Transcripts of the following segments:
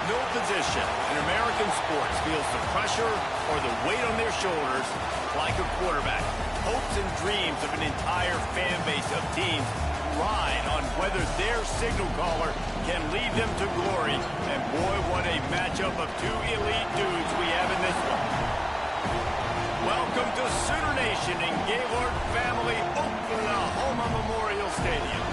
No position in American sports feels the pressure or the weight on their shoulders like a quarterback. Hopes and dreams of an entire fan base of teams ride on whether their signal caller can lead them to glory. And boy, what a matchup of two elite dudes we have in this one. Welcome to Sooner Nation in Gaylord Family Oklahoma Memorial Stadium.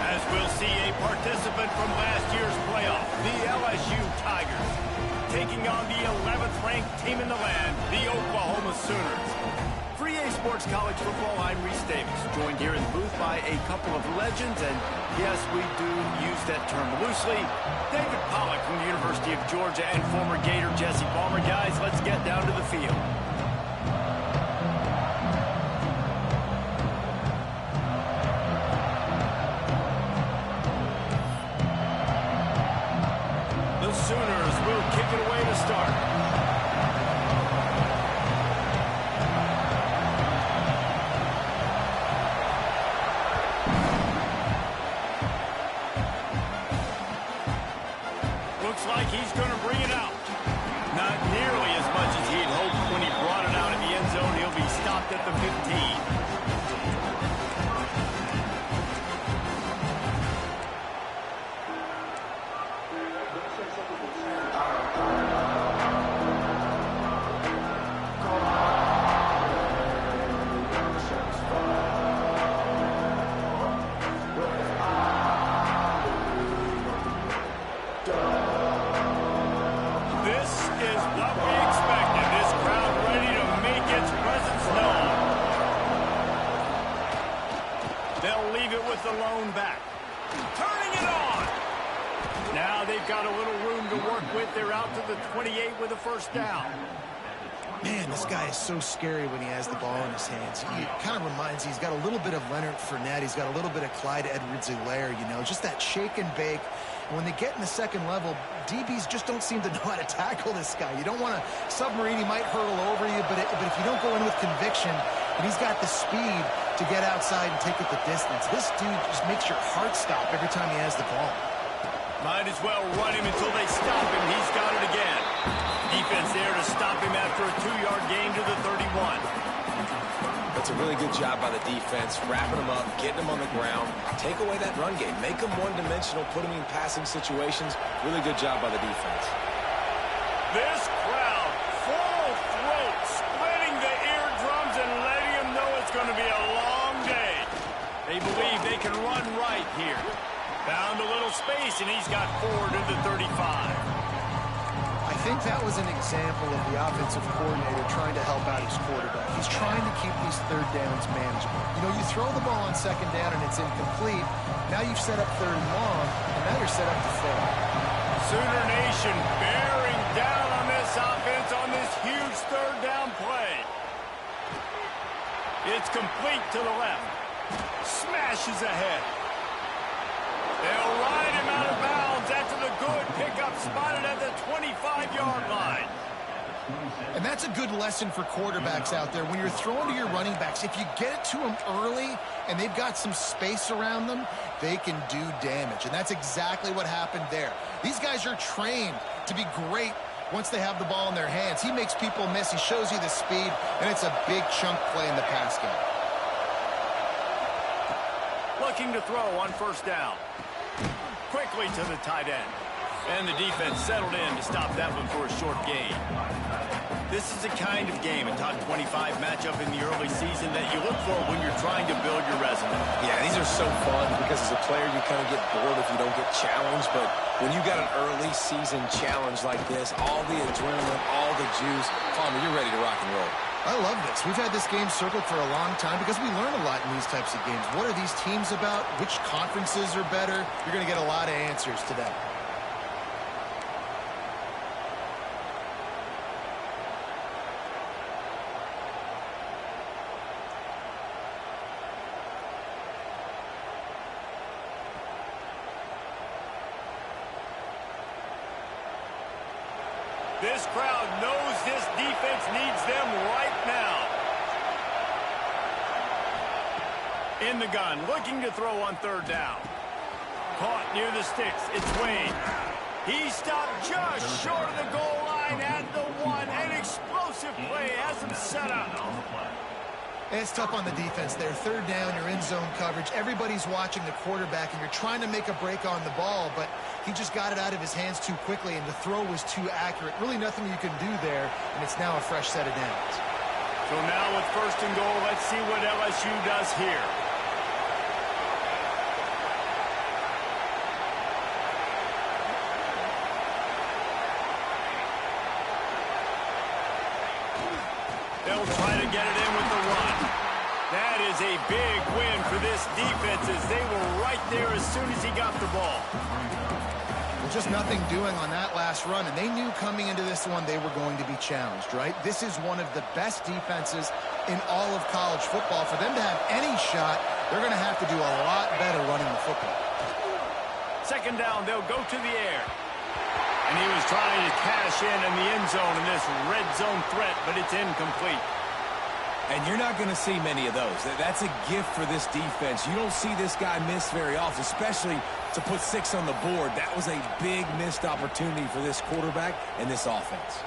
As we'll see a participant from last year's playoff, the LSU Tigers, taking on the 11th ranked team in the land, the Oklahoma Sooners. For EA Sports College Football, I'm Reese Davis, joined here in the booth by a couple of legends, and yes, we do use that term loosely. David Pollack from the University of Georgia and former Gator Jesse Palmer. Guys, let's get down to the field. The Sooners will kick it away to start. Looks like he's going to bring it out. Not nearly as much as he'd hoped when he brought it out in the end zone. He'll be stopped at the 15. They'll leave it with the lone back. Turning it on. Now they've got a little room to work with. They're out to the 28 with a first down. Man, this guy is so scary when he has the ball in his hands. He kind of reminds me, he's got a little bit of Leonard Fournette. He's got a little bit of Clyde Edwards-Helaire, you know, just that shake and bake. And when they get in the second level, DBs just don't seem to know how to tackle this guy. You don't want to submarine. He might hurtle over you, but if you don't go in with conviction, and he's got the speed to get outside and take it the distance, this dude just makes your heart stop every time he has the ball. Might as well run him until they stop him. He's got it again. Defense there to stop him after a 2-yard gain to the 31. That's a really good job by the defense, wrapping him up, getting him on the ground, take away that run game, make him one-dimensional, put him in passing situations. Really good job by the defense. This crowd, full throat, splitting the eardrums and letting them know it's going to be a long day. They believe they can run right here. Found a little space, and he's got 4 to the 35. I think that was an example of the offensive coordinator trying to help out his quarterback. He's trying to keep these third downs manageable. You know, you throw the ball on second down and it's incomplete. Now you've set up third and long, and now you're set up to fail. Sooner Nation bearing down on this offense on this huge third down play. It's complete to the left. Smashes ahead. They'll ride him out of bounds after the good pickup spotted at the 25-yard line. And that's a good lesson for quarterbacks out there. When you're throwing to your running backs, if you get it to them early and they've got some space around them, they can do damage. And that's exactly what happened there. These guys are trained to be great once they have the ball in their hands. He makes people miss. He shows you the speed, and it's a big chunk play in the pass game. Looking to throw on first down. Quickly to the tight end. And the defense settled in to stop that one for a short gain. This is the kind of game, a top 25 matchup in the early season, that you look for when you're trying to build your resume. Yeah, these are so fun because as a player you kind of get bored if you don't get challenged, but when you got an early season challenge like this, all the adrenaline, all the juice, Palmer, you're ready to rock and roll. I love this. We've had this game circled for a long time because we learn a lot in these types of games. What are these teams about? Which conferences are better? You're going to get a lot of answers today. This crowd knows this defense needs them right now. In the gun, looking to throw on third down. Caught near the sticks. It's Wayne. He stopped just short of the goal line at the 1. An explosive play has him set up. It's tough on the defense there. Third down, you're in zone coverage. Everybody's watching the quarterback, and you're trying to make a break on the ball, but he just got it out of his hands too quickly, and the throw was too accurate. Really nothing you can do there, and it's now a fresh set of downs. So now with first and goal, let's see what LSU does here. They'll try to get it in with the run. That is a big win for this defense as they were right there as soon as he got the ball. Well, just nothing doing on that last run, and they knew coming into this one they were going to be challenged, right? This is one of the best defenses in all of college football. For them to have any shot, they're going to have to do a lot better running the football. Second down, they'll go to the air. And he was trying to cash in the end zone in this red zone threat, but it's incomplete. And you're not going to see many of those. That's a gift for this defense. You don't see this guy miss very often, especially to put 6 on the board. That was a big missed opportunity for this quarterback and this offense.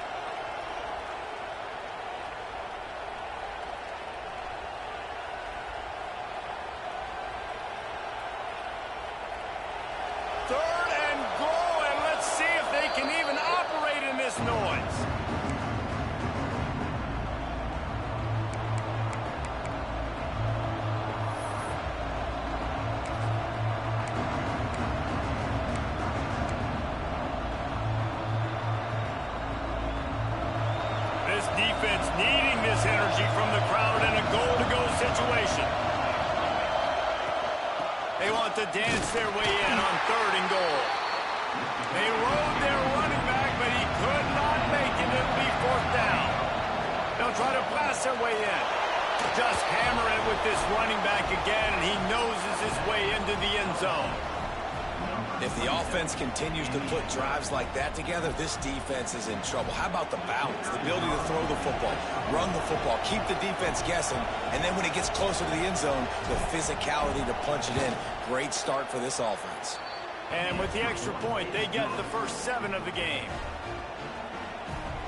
Third and goal, and let's see if they can even operate in this noise. This defense needing this energy from the crowd in a goal-to-go situation. They want to dance their way in on third and goal. They rode their running back, but he could not make it. It'll be fourth down. They'll try to blast their way in. Just hammer it with this running back again, and he noses his way into the end zone. If the offense continues to put drives like that together, this defense is in trouble. How about the balance, the ability to throw the football, run the football, keep the defense guessing, and then when it gets closer to the end zone, the physicality to punch it in. Great start for this offense. And with the extra point, they get the first 7 of the game.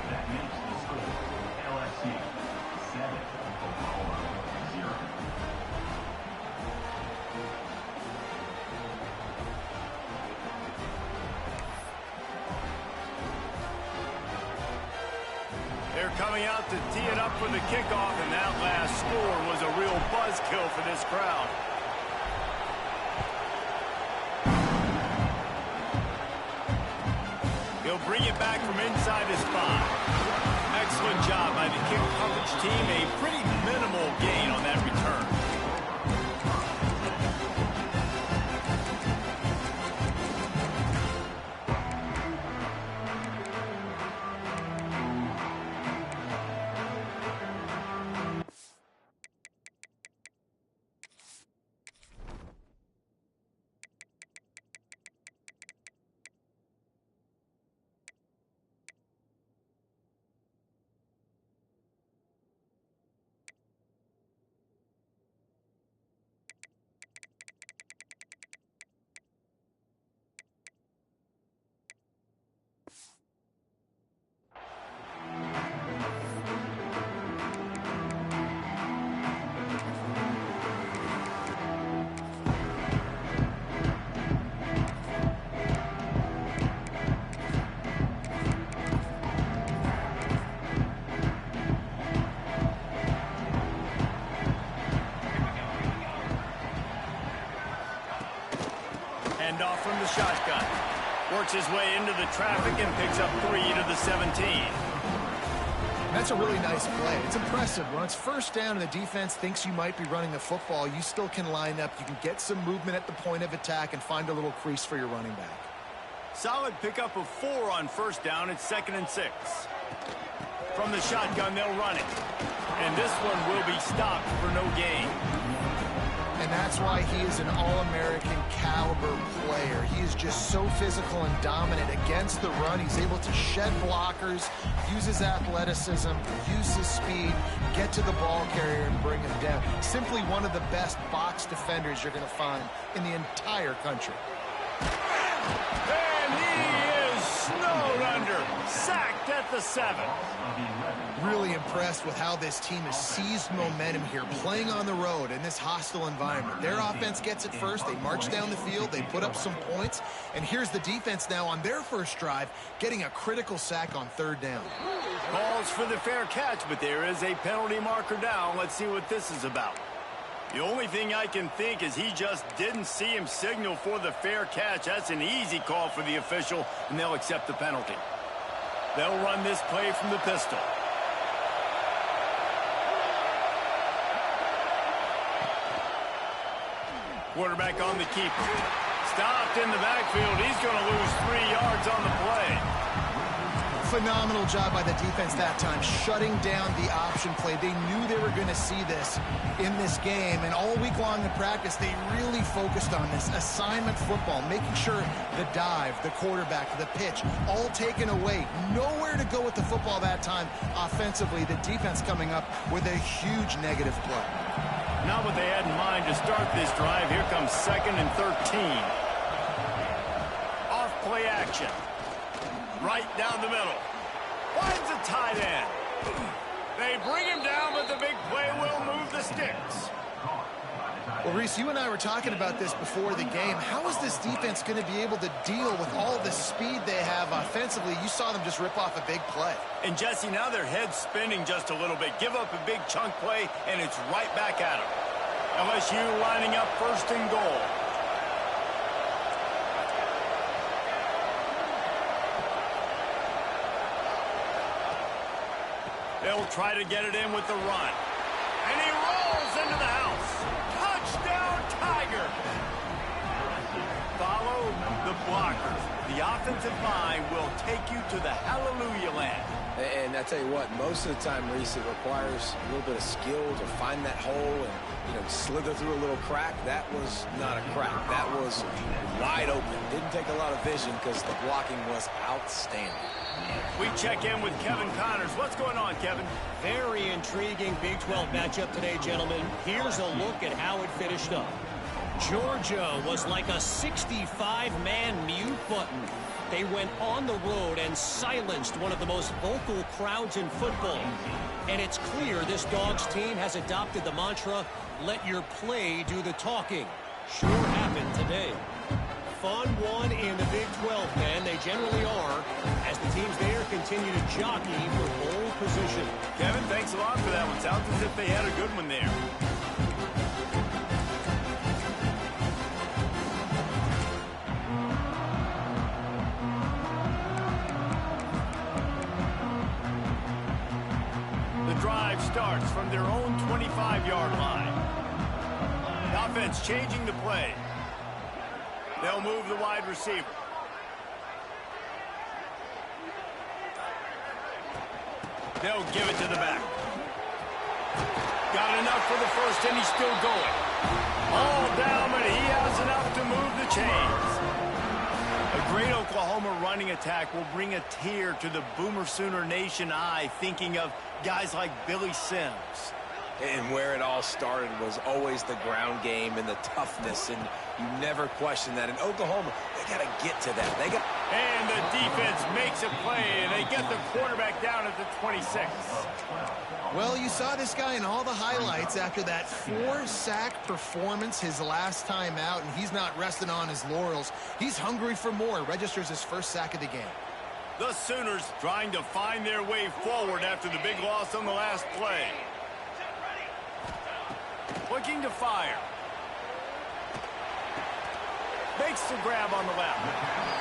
That makes the score LSU 7, Oklahoma 0. They're coming out to tee it up for the kickoff, and that last score was a real buzzkill for this crowd. He'll bring it back from inside his spot. Excellent job by the kick coverage team. A pretty minimal gain on that return. Handoff from the shotgun. Works his way into the traffic and picks up 3 to the 17. That's a really nice play. It's impressive. When it's first down and the defense thinks you might be running the football, you still can line up. You can get some movement at the point of attack and find a little crease for your running back. Solid pickup of 4 on first down. It's 2nd and 6. From the shotgun, they'll run it. And this one will be stopped for no gain. And that's why he is an All-American caliber player. He is just so physical and dominant against the run. He's able to shed blockers, use his athleticism, use his speed, get to the ball carrier and bring him down. Simply one of the best box defenders you're going to find in the entire country. And he is Thrown under. Sacked at the 7. Really impressed with how this team has seized momentum here, playing on the road in this hostile environment. Their offense gets it first. They march down the field. They put up some points. And here's the defense now on their first drive, getting a critical sack on 3rd down. Calls for the fair catch, but there is a penalty marker down. Let's see what this is about. The only thing I can think is he just didn't see him signal for the fair catch. That's an easy call for the official, and they'll accept the penalty. They'll run this play from the pistol. Quarterback on the keeper. Stopped in the backfield. He's going to lose 3 yards on the play. Phenomenal job by the defense that time, shutting down the option play. They knew they were going to see this in this game, and all week long in practice, they really focused on this assignment football, making sure the dive, the quarterback, the pitch, all taken away. Nowhere to go with the football that time offensively. The defense coming up with a huge negative play. Not what they had in mind to start this drive. Here comes 2nd and 13. Off play action. Right down the middle. Finds a tight end. They bring him down, but the big play will move the sticks. Well, Reese, you and I were talking about this before the game. How is this defense going to be able to deal with all the speed they have offensively? You saw them just rip off a big play. And, Jesse, now their head's spinning just a little bit. Give up a big chunk play, and it's right back at them. LSU lining up 1st and goal. They'll try to get it in with the run. And he rolls into the house. Touchdown, Tiger. Follow the blockers. The offensive line will take you to the hallelujah land. And I tell you what, most of the time, Reese, it requires a little bit of skill to find that hole and, slither through a little crack. That was not a crack. That was wide open. Didn't take a lot of vision because the blocking was outstanding. We check in with Kevin Connors. What's going on, Kevin? Very intriguing Big 12 matchup today, gentlemen. Here's a look at how it finished up. Georgia was like a 65-man mute button. They went on the road and silenced one of the most vocal crowds in football. And it's clear this Dogs team has adopted the mantra, let your play do the talking. Sure happened today. Fun one in the Big 12, man. They generally are, as the teams there continue to jockey for pole position. Kevin, thanks a lot for that one. Sounds as if they had a good one there. The drive starts from their own 25-yard line. The offense changing the play. They'll move the wide receiver. They'll give it to the back. Got enough for the first, and he's still going. All down, but he has enough to move the chains. A great Oklahoma running attack will bring a tear to the Boomer Sooner Nation eye, thinking of guys like Billy Sims. And where it all started was always the ground game and the toughness, and you never question that. In Oklahoma, they got to get to that. And the defense makes a play, and they get the quarterback down at the 26. Well, you saw this guy in all the highlights after that 4-sack performance his last time out, and he's not resting on his laurels. He's hungry for more. Registers his first sack of the game. The Sooners trying to find their way forward after the big loss on the last play. Looking to fire. Makes the grab on the left.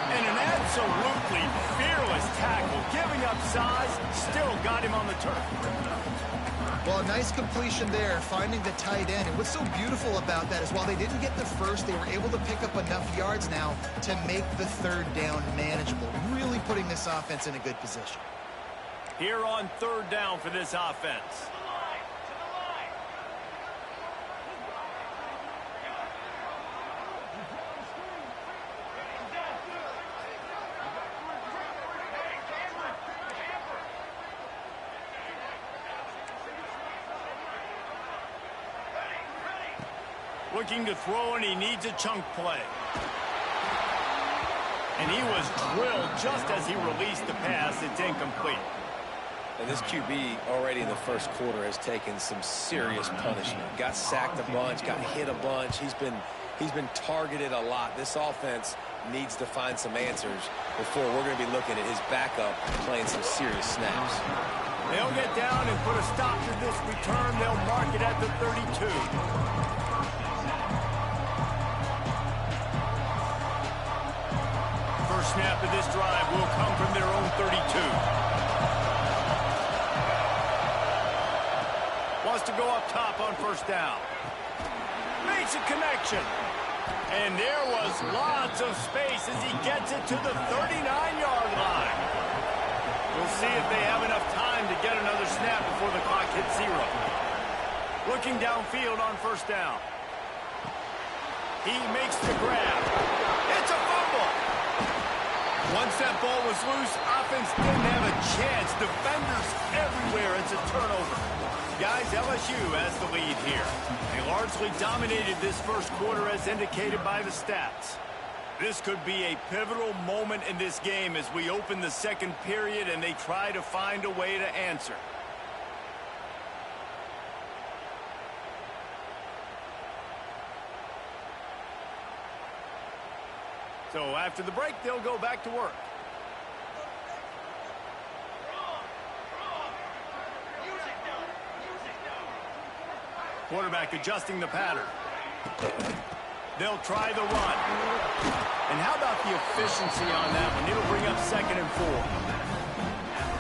And an absolutely fearless tackle. Giving up size, still got him on the turf. Well, a nice completion there, finding the tight end. And what's so beautiful about that is while they didn't get the first, they were able to pick up enough yards now to make the 3rd down manageable. Really putting this offense in a good position. Here on 3rd down for this offense. Looking to throw, and he needs a chunk play. And he was drilled just as he released the pass. It's incomplete. And this QB already in the first quarter has taken some serious punishment. Got sacked a bunch, got hit a bunch. He's been targeted a lot. This offense needs to find some answers before we're going to be looking at his backup playing some serious snaps. They'll get down and put a stop to this return. They'll mark it at the 32. First snap of this drive will come from their own 32. Wants to go up top on first down. Makes a connection. And there was lots of space as he gets it to the 39-yard line. We'll see if they have enough time to get another snap before the clock hits 0. Looking downfield on first down. He makes the grab. It's a fumble. Once that ball was loose, offense didn't have a chance. Defenders everywhere. It's a turnover. Guys, LSU has the lead here. They largely dominated this first quarter as indicated by the stats. This could be a pivotal moment in this game as we open the second period and they try to find a way to answer. So after the break, they'll go back to work. Quarterback adjusting the pattern. They'll try the run. And how about the efficiency on that one? It'll bring up 2nd and 4.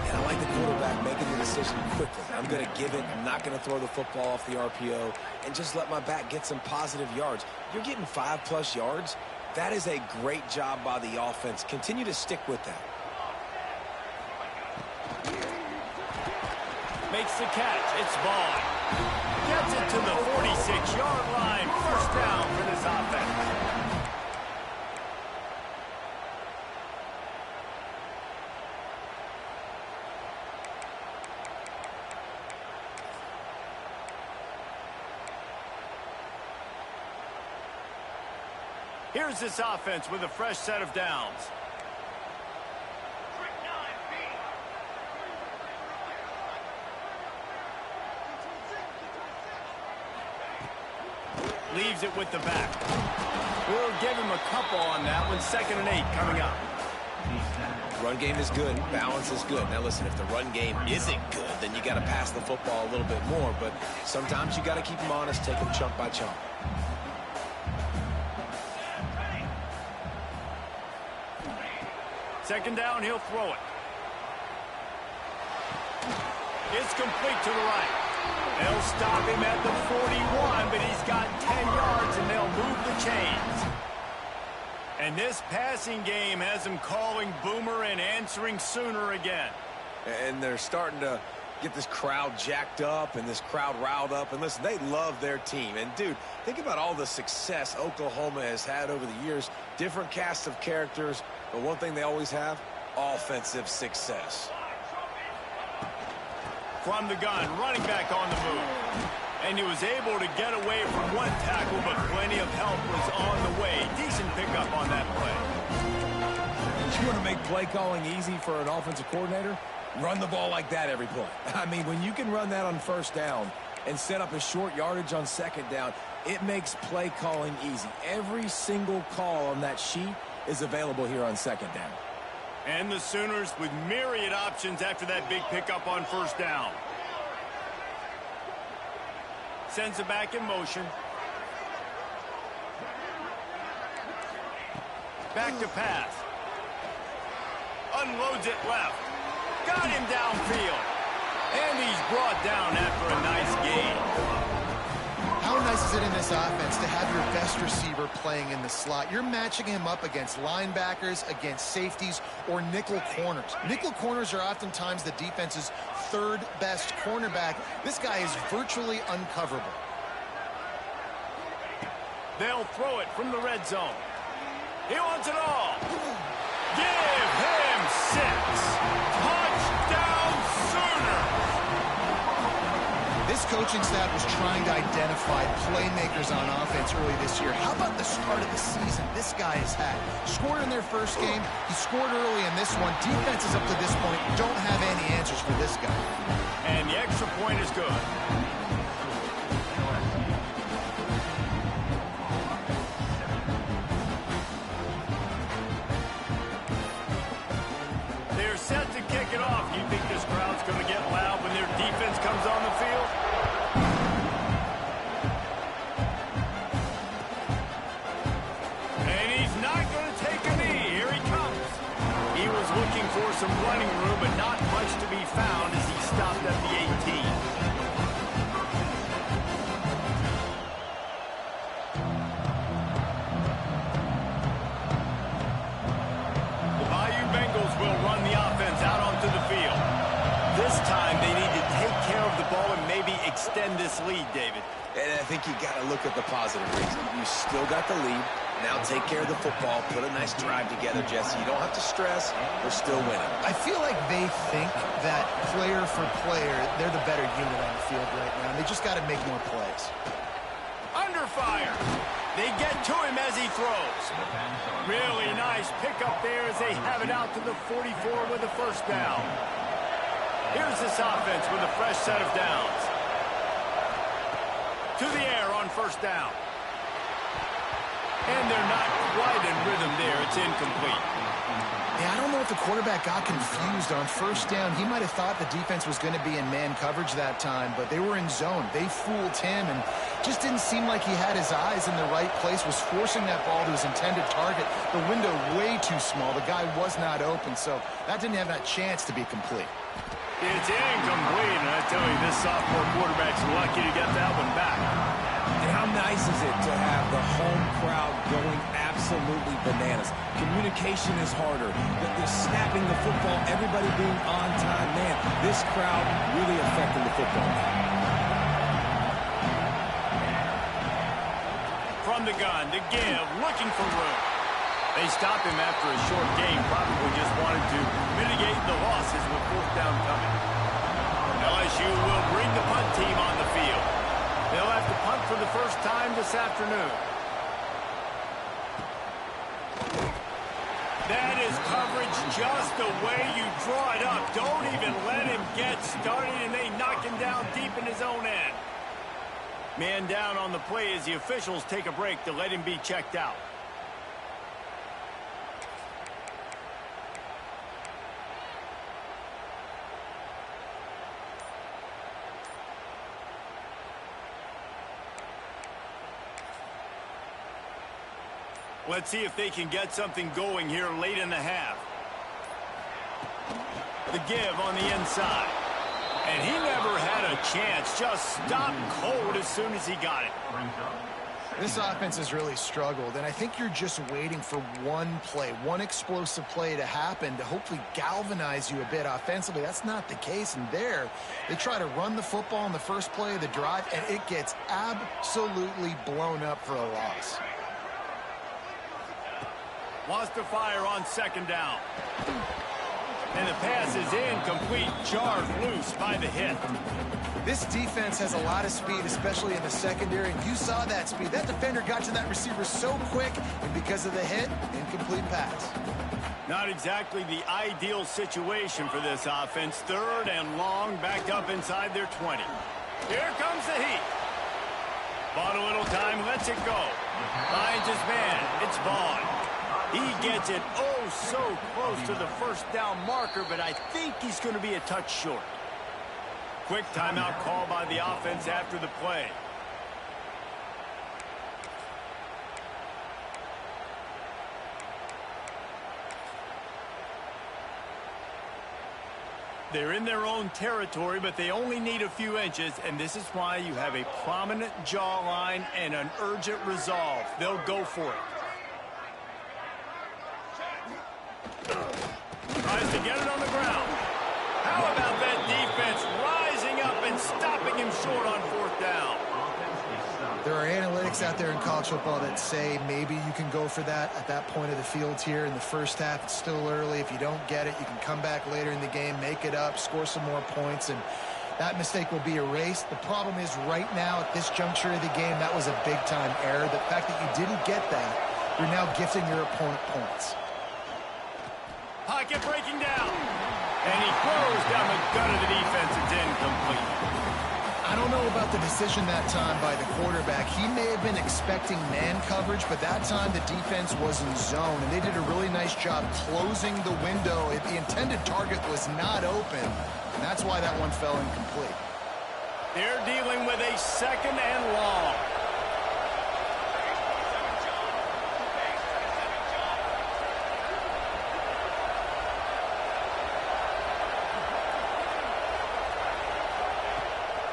And I like the quarterback making the decision quickly. I'm going to give it. I'm not going to throw the football off the RPO and just let my back get some positive yards. You're getting 5+ yards. That is a great job by the offense. Continue to stick with that. Makes the catch. It's Vaughn. Gets it to the 46-yard line. First down for this offense. Here's this offense with a fresh set of downs. Leaves it with the back. We'll give him a couple on that one. 2nd and 8 coming up. Run game is good. Balance is good. Now listen, if the run game isn't good, then you got to pass the football a little bit more. But sometimes you got to keep them honest, take them chunk by chunk. Second down, he'll throw it. It's complete to the right. They'll stop him at the 41, but he's got 10 yards, and they'll move the chains. And this passing game has him calling Boomer and answering Sooner again. And they're starting to get this crowd jacked up and this crowd riled up. And listen, they love their team. And, dude, think about all the success Oklahoma has had over the years. Different casts of characters, but one thing they always have, offensive success. From the gun, running back on the move. And he was able to get away from one tackle, but plenty of help was on the way. Decent pickup on that play. You want to make play calling easy for an offensive coordinator? Run the ball like that every play. I mean, when you can run that on first down and set up a short yardage on second down, it makes play calling easy. Every single call on that sheet is available here on second down. And the Sooners with myriad options after that big pickup on first down. Sends it back in motion. Back to pass. Unloads it left. Got him downfield. And he's brought down after a nice gain. How nice is it in this offense to have your best receiver playing in the slot? You're matching him up against linebackers, against safeties, or nickel corners. Nickel corners are oftentimes the defense's third best cornerback. This guy is virtually uncoverable. They'll throw it from the red zone. He wants it all. Give him 6. Touchdown Sooners. This this coaching staff was trying to identify playmakers on offense early this year. How about the start of the season this guy has had? Scored in their first game. He scored early in this one. Defenses up to this point don't have any answers for this guy. And the extra point is good. They're set to kick it off. You think this crowd's going to get loud when their defense comes on the field? And he's not going to take a knee. Here he comes. He was looking for some running room, but not much to be found as he stopped at the 18. The Bayou Bengals will run the offense out onto the field. This time they need to take care of the ball and maybe extend this lead, David. And I think you got to look at the positive reason. You still got the lead. Now take care of the football. Put a nice drive together, Jesse. You don't have to stress. We're still winning. I feel like they think that player for player, they're the better unit on the field right now. They just got to make more plays. Under fire. They get to him as he throws. Really nice pickup there as they have it out to the 44 with a first down. Here's this offense with a fresh set of downs. To the air on first down. And they're not quite in rhythm there. It's incomplete. Yeah, I don't know if the quarterback got confused on first down. He might have thought the defense was going to be in man coverage that time, but they were in zone. They fooled him and just didn't seem like he had his eyes in the right place, was forcing that ball to his intended target. The window way too small. The guy was not open, so that didn't have that chance to be complete. It's incomplete, and I tell you, this sophomore quarterback's lucky to get that one back. And how nice is it to have the home crowd going absolutely bananas? Communication is harder. The snapping the football, everybody being on time. Man, this crowd really affecting the football. From the gun, to give, looking for room. They stopped him after a short game, probably just wanted to mitigate the losses with fourth down coming. LSU will bring the punt team on the field. They'll have to punt for the first time this afternoon. That is coverage just the way you draw it up. Don't even let him get started, and they knock him down deep in his own end. Man down on the play as the officials take a break to let him be checked out. Let's see if they can get something going here late in the half. The give on the inside. And he never had a chance. Just stopped cold as soon as he got it. This offense has really struggled, and I think you're just waiting for one play, one explosive play to happen to hopefully galvanize you a bit offensively. That's not the case, and there they try to run the football in the first play of the drive, and it gets absolutely blown up for a loss. Wants to fire on second down. And the pass is incomplete, jarred loose by the hit. This defense has a lot of speed, especially in the secondary, and you saw that speed. That defender got to that receiver so quick, and because of the hit, incomplete pass. Not exactly the ideal situation for this offense. Third and long, backed up inside their 20. Here comes the heat. Bought a little time, lets it go. Finds his man. It's Vaughn. He gets it oh so close to the first down marker, but I think he's going to be a touch short. Quick timeout call by the offense after the play. They're in their own territory, but they only need a few inches, and this is why you have a prominent jawline and an urgent resolve. They'll go for it. Tries to get it on the ground. How about that defense rising up and stopping him short on fourth down? There are analytics out there in college football that say maybe you can go for that at that point of the field here in the first half. It's still early. If you don't get it, you can come back later in the game, make it up, score some more points. And that mistake will be erased. The problem is right now at this juncture of the game, that was a big-time error. The fact that you didn't get that, you're now gifting your opponent points. Pocket breaking down. And he throws down the gut of the defense. It's incomplete. I don't know about the decision that time by the quarterback. He may have been expecting man coverage, but that time the defense was in zone, and they did a really nice job closing the window. The intended target was not open, and that's why that one fell incomplete. They're dealing with a second and long.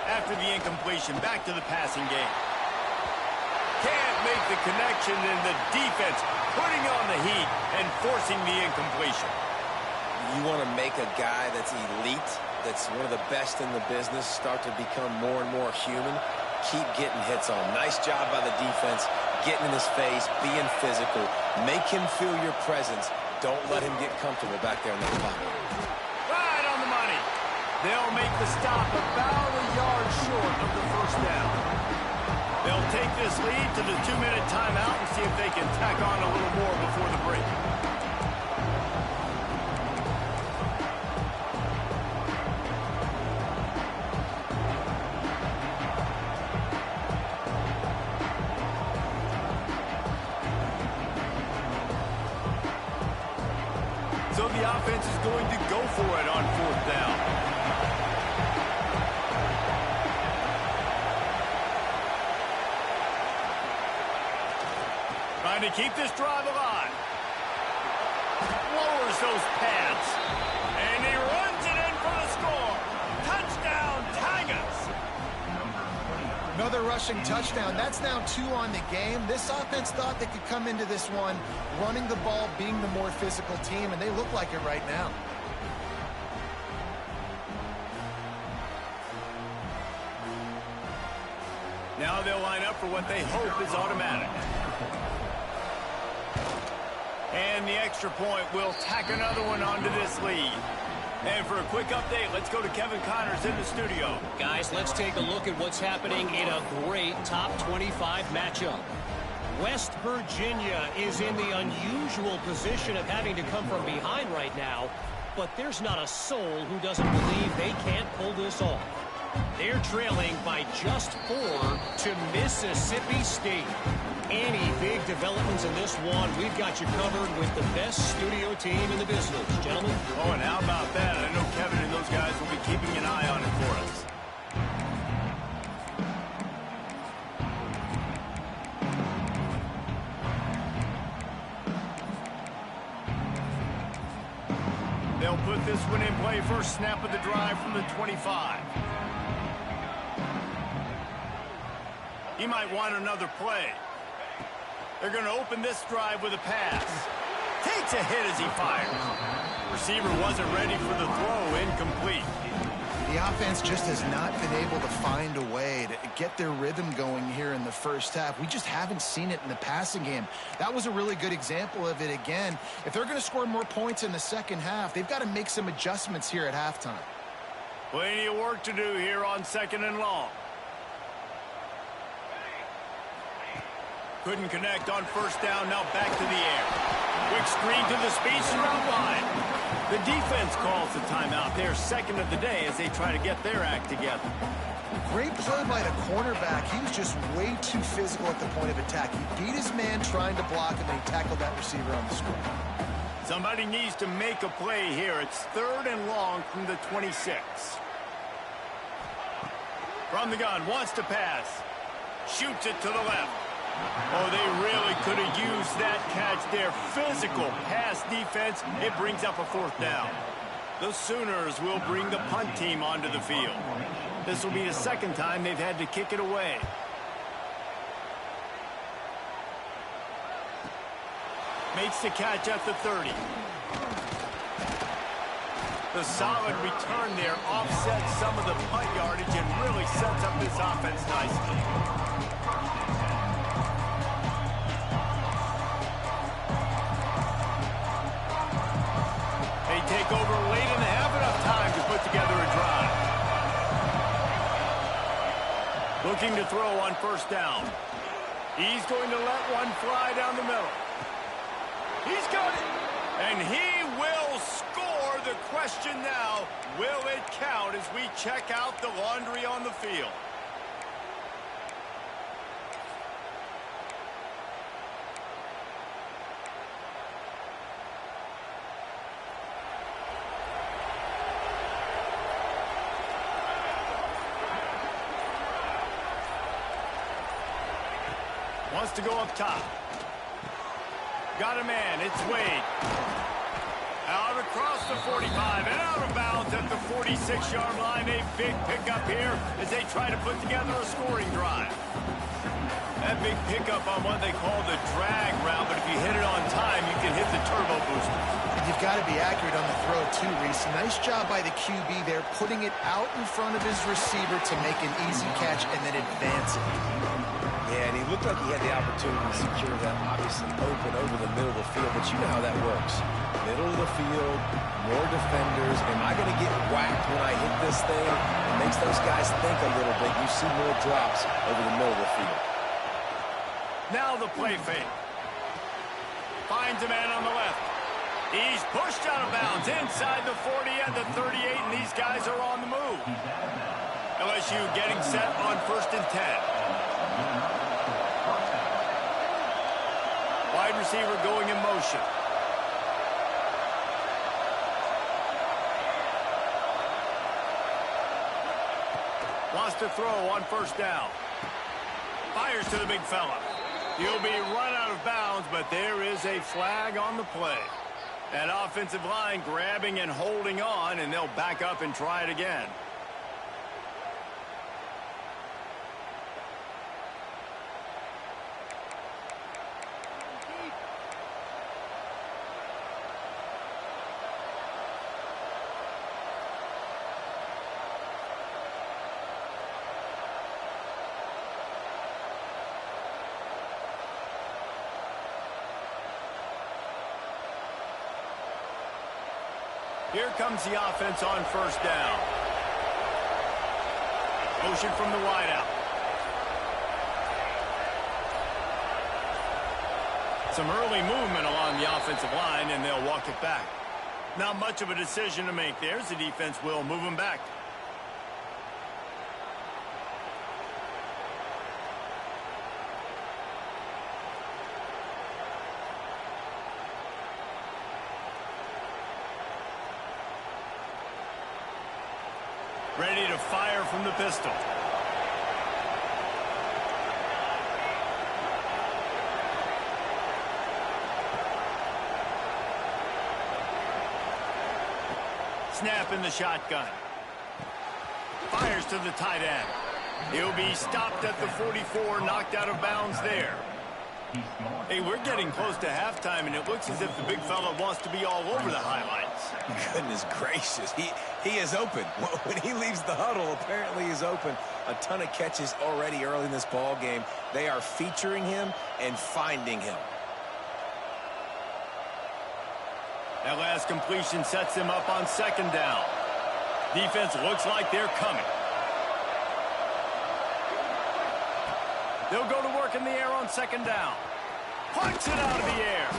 After the incompletion, back to the passing game. Can't make the connection, and the defense putting on the heat and forcing the incompletion. You want to make a guy that's elite, that's one of the best in the business, start to become more and more human. Keep getting hits on. Nice job by the defense, getting in his face, being physical. Make him feel your presence. Don't let him get comfortable back there in the pocket. Right on the money. They'll make the stop about a yard short of the first down. They'll take this lead to the 2-minute timeout and see if they can tack on a little more before the break. So the offense is going to go for it on 4th down. Trying to keep this drive alive. Lowers those pads. And he runs it in for the score. Touchdown, Tigers. Another rushing touchdown. That's now 2 on the game. This offense thought they could come into this one running the ball, being the more physical team, and they look like it right now. Now they'll line up for what they hope is automatic. And the extra point will tack another one onto this lead. And for a quick update, let's go to Kevin Connors in the studio. Guys, let's take a look at what's happening in a great top 25 matchup. West Virginia is in the unusual position of having to come from behind right now, but there's not a soul who doesn't believe they can't pull this off. They're trailing by just 4 to Mississippi State. Any big developments in this one, we've got you covered with the best studio team in the business. Gentlemen? Oh, and how about that? I know Kevin and those guys will be keeping an eye on it for us. They'll put this one in play. First snap of the drive from the 25. He might want another play. They're going to open this drive with a pass. Takes a hit as he fires. Receiver wasn't ready for the throw. Incomplete. The offense just has not been able to find a way to get their rhythm going here in the first half. We just haven't seen it in the passing game. That was a really good example of it again. If they're going to score more points in the second half, they've got to make some adjustments here at halftime. Plenty of work to do here on 2nd and long. Couldn't connect on first down. Now back to the air. Quick screen to the speedster out wide. The defense calls the timeout. They're second of the day as they try to get their act together. Great play by the cornerback. He was just way too physical at the point of attack. He beat his man trying to block him, and he tackled that receiver on the screen. Somebody needs to make a play here. It's 3rd and long from the 26. From the gun, wants to pass. Shoots it to the left. Oh, they really could have used that catch there. Physical pass defense. It brings up a 4th down. The Sooners will bring the punt team onto the field. This will be the second time they've had to kick it away. Makes the catch at the 30. The solid return there offsets some of the punt yardage and really sets up this offense nicely. They take over late in the half, enough time to put together a drive. Looking to throw on first down. He's going to let one fly down the middle. He's got it. And he will score. The question now, will it count as we check out the laundry on the field? Wants to go up top. Got a man. It's Wade. Out across the 45 and out of bounds at the 46-yard line. A big pickup here as they try to put together a scoring drive. That big pickup on what they call the drag route, but if you hit it on time, you can hit the turbo booster. And you've got to be accurate on the throw, too, Reese. Nice job by the QB there, putting it out in front of his receiver to make an easy catch and then advance it. Yeah, and he looked like he had the opportunity to secure that, obviously open over the middle of the field, but you know how that works. Middle of the field, more defenders. Am I going to get whacked when I hit this thing? It makes those guys think a little bit. You see more drops over the middle of the field. Now the play fake. Finds a man on the left. He's pushed out of bounds inside the 40 and the 38, and these guys are on the move. LSU getting set on 1st and 10. Wide receiver going in motion. Wants to throw on first down. Fires to the big fella. He'll be run out of bounds, but there is a flag on the play. That offensive line grabbing and holding on, and they'll back up and try it again. Here comes the offense on first down. Motion from the wideout. Some early movement along the offensive line, and they'll walk it back. Not much of a decision to make there, as the defense will move them back. Ready to fire from the pistol. Snap in the shotgun. Fires to the tight end. He'll be stopped at the 44, knocked out of bounds there. Hey, we're getting close to halftime, and it looks as if the big fella wants to be all over the highlights. Goodness gracious, he is open. When he leaves the huddle, apparently he's open. A ton of catches already early in this ball game. They are featuring him and finding him. That last completion sets him up on second down. Defense looks like they're coming. They'll go to work in the air on second down. Punts it out of the air.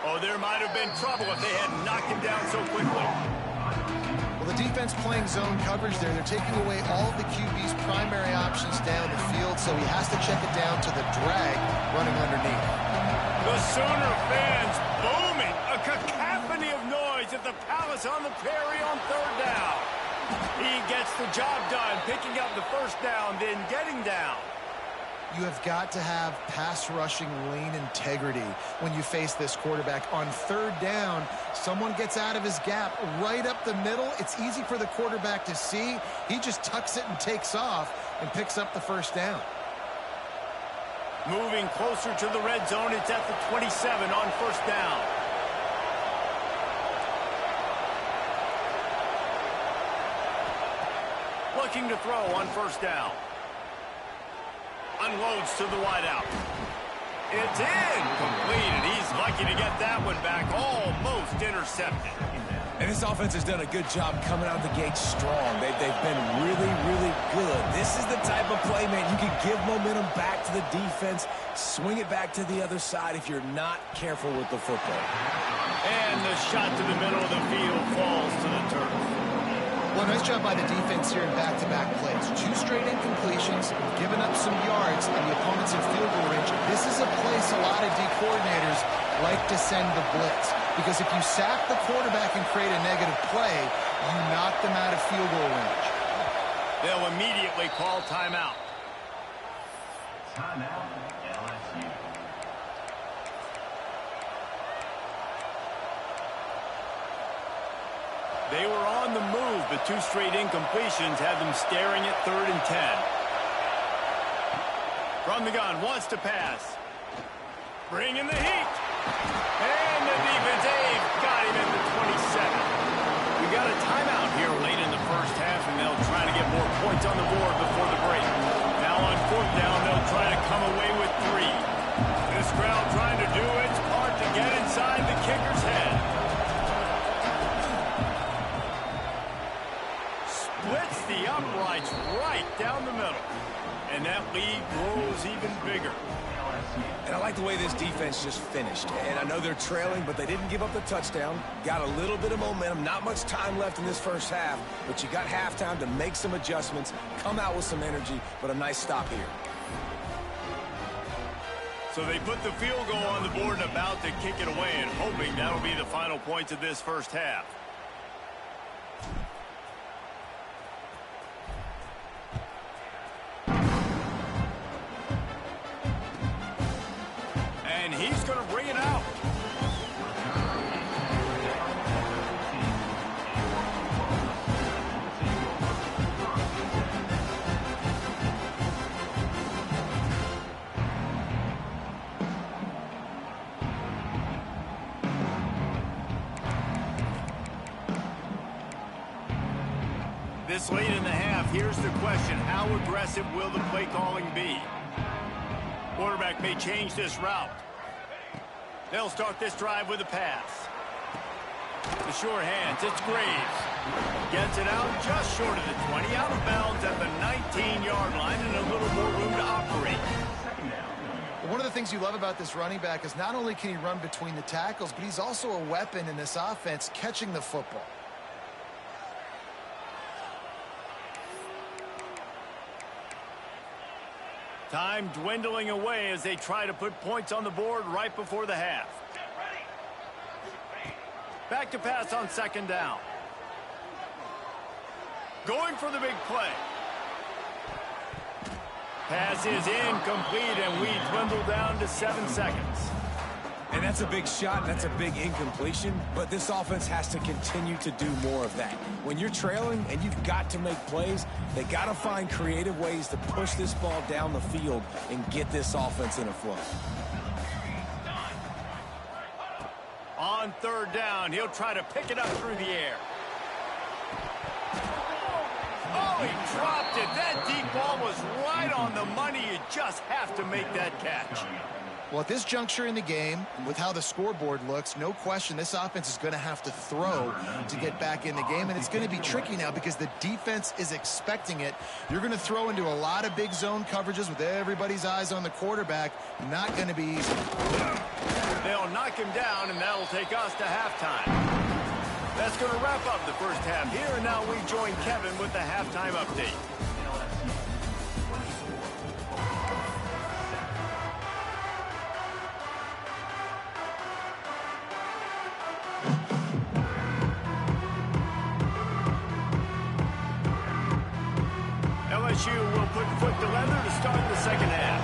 Oh, there might have been trouble if they had knocked him down so quickly. Well, the defense playing zone coverage there. They're taking away all of the QB's primary options down the field, so he has to check it down to the drag running underneath. The Sooner fans booming. A cacophony of noise at the Palace on the Prairie on third down. He gets the job done, picking up the first down, then getting down. You have got to have pass rushing lane integrity when you face this quarterback. On third down, someone gets out of his gap right up the middle. It's easy for the quarterback to see. He just tucks it and takes off and picks up the first down. Moving closer to the red zone, it's at the 27 on first down. Looking to throw on first down. Unloads to the wideout. It's incomplete, and he's lucky to get that one back, almost intercepted. And this offense has done a good job coming out of the gate strong. They've been really, really good. This is the type of play, man, you can give momentum back to the defense, swing it back to the other side if you're not careful with the football. And the shot to the middle of the field falls to the turf. Well, nice job by the defense here in back-to-back plays. 2 straight incompletions, giving up some yards, and the opponent's in field goal range. This is a place a lot of D coordinators like to send the blitz, because if you sack the quarterback and create a negative play, you knock them out of field goal range. They'll immediately call timeout. Timeout, LSU. They were on the move, but 2 straight incompletions had them staring at 3rd and 10. From the gun, wants to pass. Bringing the heat. And the defense got him at the 27. We got a timeout here late in the first half, and they'll try to get more points on the board before the break. Now on 4th down, they'll try to come away with 3. This crowd trying to do its part to get inside the kicker's head. Splits the uprights right down the middle. And that lead grows even bigger. And I like the way this defense just finished. And I know they're trailing, but they didn't give up the touchdown. Got a little bit of momentum. Not much time left in this first half, but you got halftime to make some adjustments, come out with some energy, but a nice stop here. So they put the field goal on the board and about to kick it away, and hoping that'll be the final points of this first half. And he's going to bring it out. This late in the half, here's the question. How aggressive will the play calling be? Quarterback may change this route. They'll start this drive with a pass. The short hands, it's Graves. Gets it out just short of the 20, out of bounds at the 19-yard line, and a little more room to operate. One of the things you love about this running back is not only can he run between the tackles, but he's also a weapon in this offense catching the football. Time dwindling away as they try to put points on the board right before the half. Back to pass on 2nd down. Going for the big play. Pass is incomplete, and we dwindle down to 7 seconds. And that's a big shot, that's a big incompletion, but this offense has to continue to do more of that. When you're trailing and you've got to make plays, they got to find creative ways to push this ball down the field and get this offense in a flow. On 3rd down, he'll try to pick it up through the air. Oh, he dropped it. That deep ball was right on the money. You just have to make that catch. Well, at this juncture in the game, with how the scoreboard looks, no question this offense is going to have to throw to get back in the game, and it's going to be tricky now because the defense is expecting it. You're going to throw into a lot of big zone coverages with everybody's eyes on the quarterback. Not going to be easy. They'll knock him down, and that'll take us to halftime. That's going to wrap up the first half here, and now we join Kevin with the halftime update. LSU will put foot to leather to start the second half.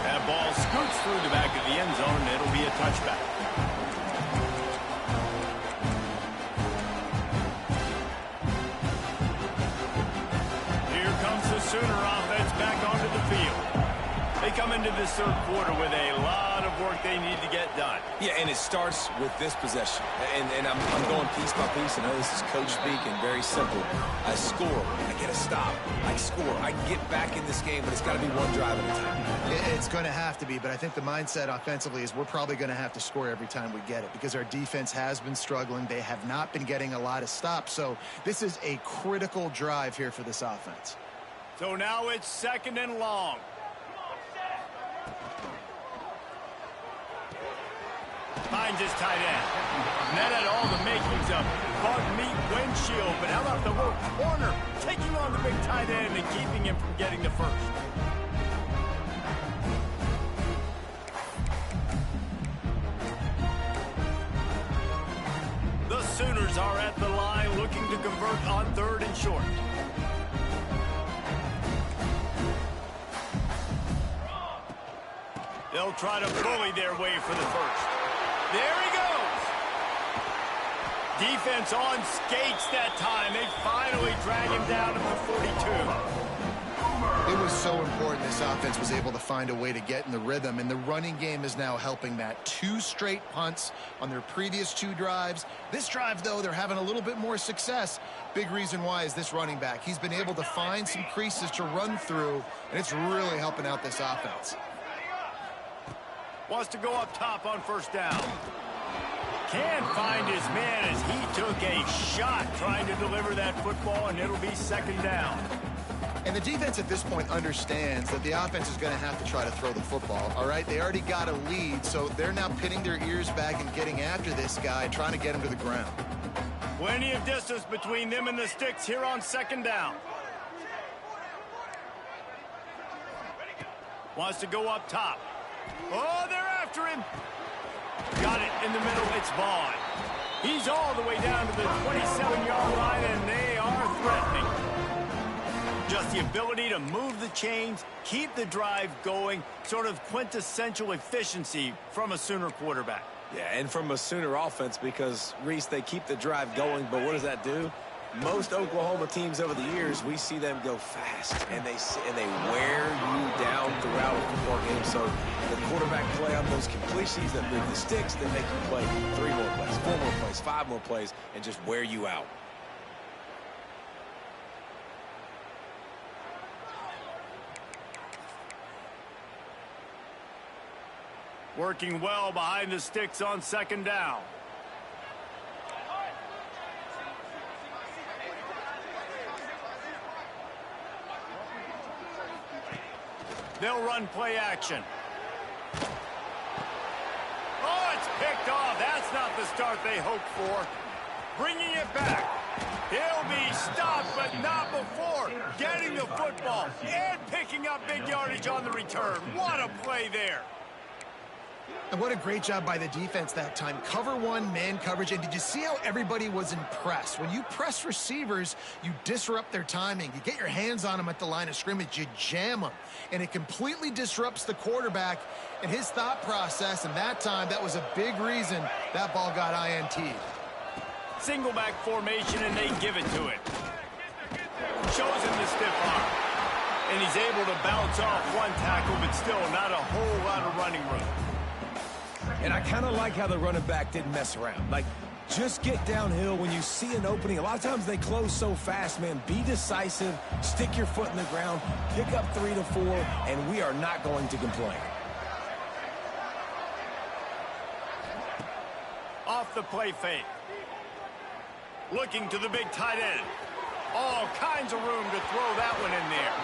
That ball scoots through the back of the end zone, and it'll be a touchback. Here comes the Sooner offense back onto the field. They come into this 3rd quarter with a lot of work they need to get done. Yeah, and it starts with this possession. And I'm going piece by piece. I know this is coach speak and very simple. I score. I get a stop. I score. I can get back in this game, but it's got to be one drive at a time. It's going to have to be, but I think the mindset offensively is we're probably going to have to score every time we get it because our defense has been struggling. They have not been getting a lot of stops, so this is a critical drive here for this offense. So now it's 2nd and long. Finds his tight end. And that had all the makings of bug meat windshield, but how about the little corner taking on the big tight end and keeping him from getting the first? The Sooners are at the line looking to convert on 3rd and short. They'll try to bully their way for the first. There he goes. Defense on skates that time. They finally drag him down to the 42. It was so important this offense was able to find a way to get in the rhythm, and the running game is now helping that. 2 straight punts on their previous 2 drives. This drive, though, they're having a little bit more success. Big reason why is this running back. He's been able to find some creases to run through, and it's really helping out this offense. Wants to go up top on 1st down. Can't find his man as he took a shot trying to deliver that football, and it'll be 2nd down. And the defense at this point understands that the offense is going to have to try to throw the football, all right? They already got a lead, so they're now pinning their ears back and getting after this guy, trying to get him to the ground. Plenty of distance between them and the sticks here on 2nd down. Wants to go up top. Oh, they're after him. Got it in the middle. It's Vaughn. He's all the way down to the 27-yard line, and they are threatening. Just the ability to move the chains, keep the drive going, sort of quintessential efficiency from a Sooner quarterback. Yeah, and from a Sooner offense because, Reese, they keep the drive going, but what does that do? Most Oklahoma teams over the years, we see them go fast, and they wear you down throughout a football game. So the quarterback play on those completions that move the sticks, they make you play 3 more plays, 4 more plays, 5 more plays, and just wear you out. Working well behind the sticks on 2nd down. They'll run play action. Oh, it's picked off. That's not the start they hoped for. Bringing it back. He'll be stopped, but not before getting the football and picking up big yardage on the return. What a play there. And what a great job by the defense that time. Cover 1, man coverage. And did you see how everybody was impressed? When you press receivers, you disrupt their timing. You get your hands on them at the line of scrimmage. You jam them. And it completely disrupts the quarterback and his thought process. And that time, that was a big reason that ball got INT'd. Single back formation, and they give it to him. Shows him the stiff arm. And he's able to bounce off one tackle, but still not a whole lot of running room. And I kind of like how the running back didn't mess around. Like, just get downhill when you see an opening. A lot of times they close so fast, man. Be decisive, stick your foot in the ground, pick up 3 to 4, and we are not going to complain. Off the play fake. Looking to the big tight end. All kinds of room to throw that one in there.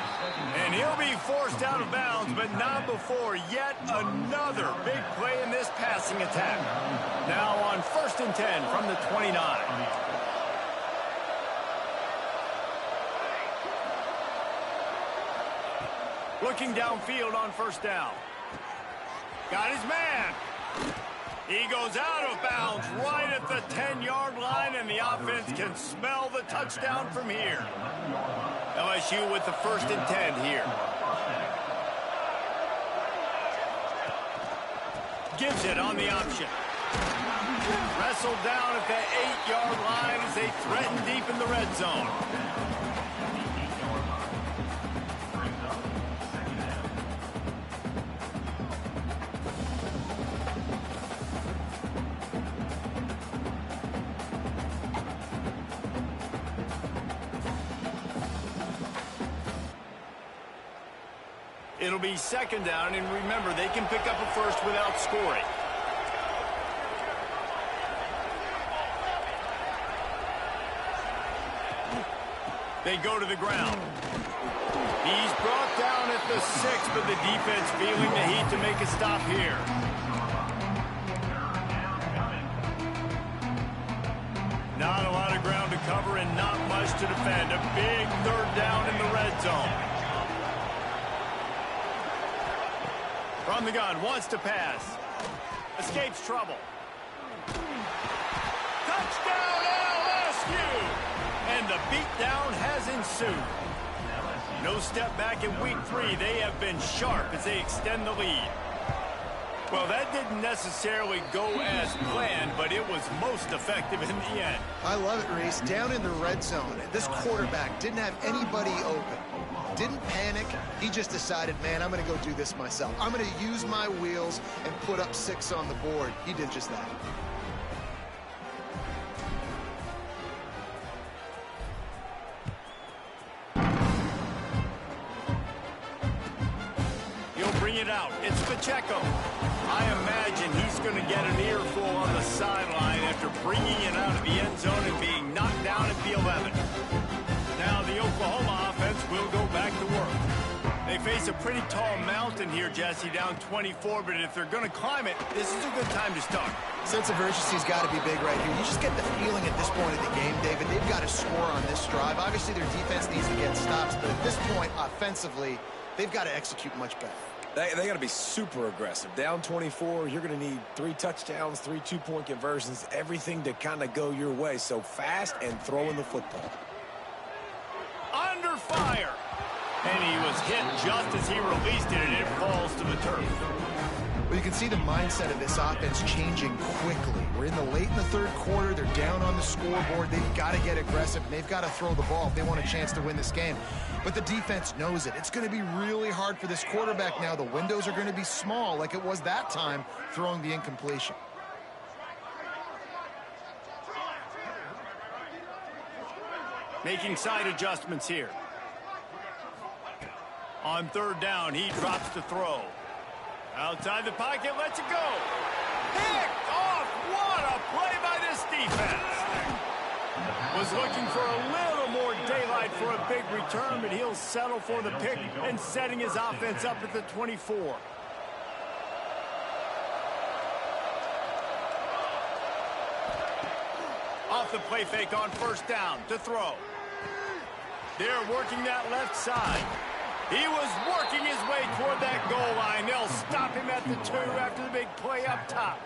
And he'll be forced out of bounds, but not before yet another big play in this passing attack. Now on 1st and 10 from the 29. Looking downfield on 1st down. Got his man. He goes out of bounds right at the 10-yard line, and the offense can smell the touchdown from here. LSU with the 1st and 10 here. Gives it on the option. Wrestled down at the 8-yard line as they threaten deep in the red zone. It'll be second down, and remember, they can pick up a first without scoring. They go to the ground. He's brought down at the 6, but the defense feeling the heat to make a stop here. Not a lot of ground to cover and not much to defend. A big third down in the red zone. From the gun, wants to pass. Escapes trouble. Touchdown LSU! And the beatdown has ensued. No step back in week 3. They have been sharp as they extend the lead. Well, that didn't necessarily go as planned, but it was most effective in the end. I love it, Reese. Down in the red zone, this quarterback didn't have anybody open. Didn't panic. He just decided, man, I'm going to go do this myself. I'm going to use my wheels and put up 6 on the board. He did just that. He'll bring it out. It's Pacheco. I imagine he's going to get an earful on the sideline after bringing it out of the end zone and being knocked down at the 11. Now the Oklahoma offense will go back to work. They face a pretty tall mountain here, Jesse, down 24, but if they're going to climb it, this is a good time to start. Sense of urgency's got to be big right here. You just get the feeling at this point of the game, David, they've got to score on this drive. Obviously, their defense needs to get stops, but at this point, offensively, they've got to execute much better. They got to be super aggressive. Down 24, you're going to need 3 touchdowns, 3 two-point conversions, everything to kind of go your way. So fast and throwing the football. Under fire. And he was hit just as he released it, and it falls to the turf. Well, you can see the mindset of this offense changing quickly. We're in the third quarter. They're down on the scoreboard. They've got to get aggressive, and they've got to throw the ball if they want a chance to win this game. But the defense knows it. It's going to be really hard for this quarterback now. The windows are going to be small like it was that time throwing the incompletion. Making side adjustments here. On third down, he drops to throw. Outside the pocket, lets it go. Picked off. What a play by this defense. Was looking for a little more daylight for a big return, but he'll settle for the pick and setting his offense up at the 24. Off the play fake on first down to throw. They're working that left side. He was working his way toward that goal line. They'll stop him at the 2 after the big play up top.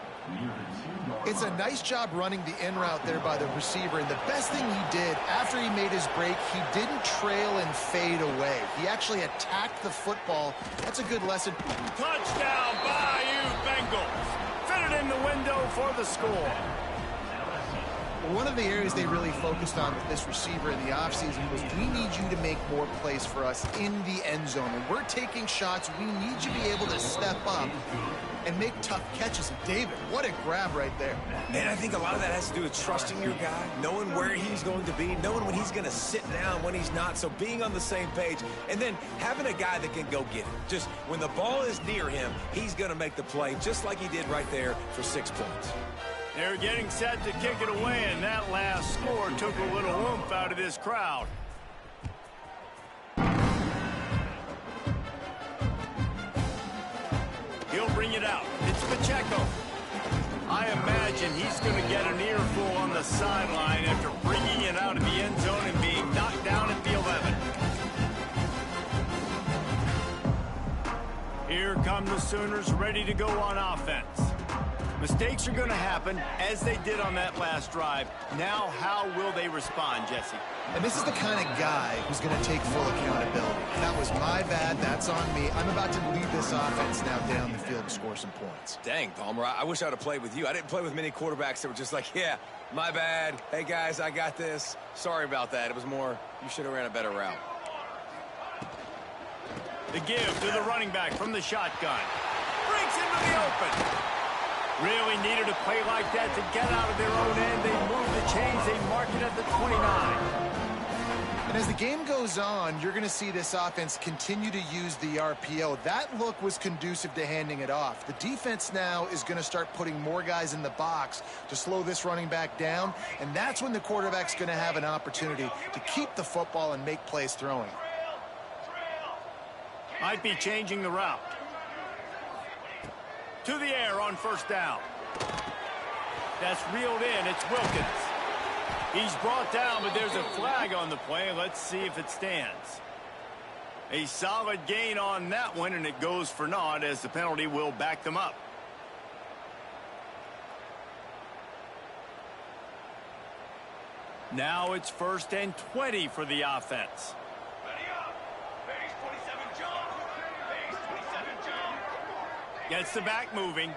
It's a nice job running the in route there by the receiver, and the best thing he did after he made his break, he didn't trail and fade away. He actually attacked the football. That's a good lesson. Touchdown, Bayou Bengals. Fitted in the window for the score. One of the areas they really focused on with this receiver in the offseason was we need you to make more plays for us in the end zone. When we're taking shots, we need you to be able to step up and make tough catches. And David, what a grab right there. And I think a lot of that has to do with trusting your guy, knowing where he's going to be, knowing when he's going to sit down, when he's not. So being on the same page, and then having a guy that can go get it. Just when the ball is near him, he's going to make the play, just like he did right there for 6 points. They're getting set to kick it away, and that last score took a little oomph out of this crowd. He'll bring it out. It's Pacheco. I imagine he's going to get an earful on the sideline after bringing it out of the end zone and being knocked down at the 11. Here come the Sooners ready to go on offense. Mistakes are going to happen, as they did on that last drive. Now, how will they respond, Jesse? And this is the kind of guy who's going to take full accountability. That was my bad. That's on me. I'm about to lead this offense now down the field to score some points. Dang, Palmer, I wish I would have played with you. I didn't play with many quarterbacks that were just like, yeah, my bad. Hey, guys, I got this. Sorry about that. It was more, you should have ran a better route. The give to the running back from the shotgun. Breaks into the open. Really needed a play like that to get out of their own end. They move the chains. They mark it at the 29. And as the game goes on, you're going to see this offense continue to use the RPO. That look was conducive to handing it off. The defense now is going to start putting more guys in the box to slow this running back down, and that's when the quarterback's going to have an opportunity to keep the football and make plays throwing. Might be changing the route. To the air on first down. That's reeled in. It's Wilkins. He's brought down, but there's a flag on the play. Let's see if it stands. A solid gain on that one, and it goes for naught as the penalty will back them up. Now it's 1st and 20 for the offense. Ready up. Base 27 jump. Base 27 jump. Gets the back moving.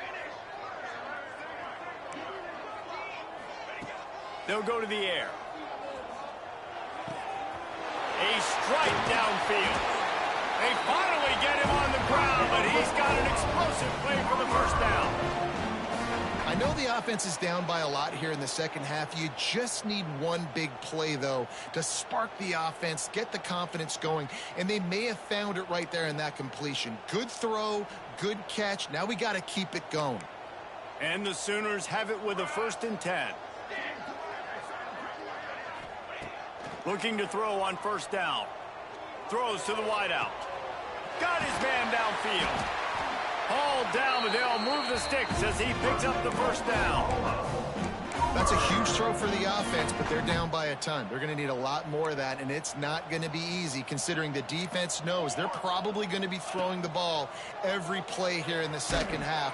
They'll go to the air. A strike downfield. They finally get him on the ground, but he's got an explosive play for the first down. I know the offense is down by a lot here in the second half. You just need one big play, though, to spark the offense, get the confidence going, and they may have found it right there in that completion. Good throw, good catch. Now we got to keep it going. And the Sooners have it with a 1st and 10. Looking to throw on first down. Throws to the wideout. Got his man downfield. Hauled down, but they'll move the sticks as he picks up the first down. That's a huge throw for the offense, but they're down by a ton. They're going to need a lot more of that, and it's not going to be easy considering the defense knows they're probably going to be throwing the ball every play here in the second half.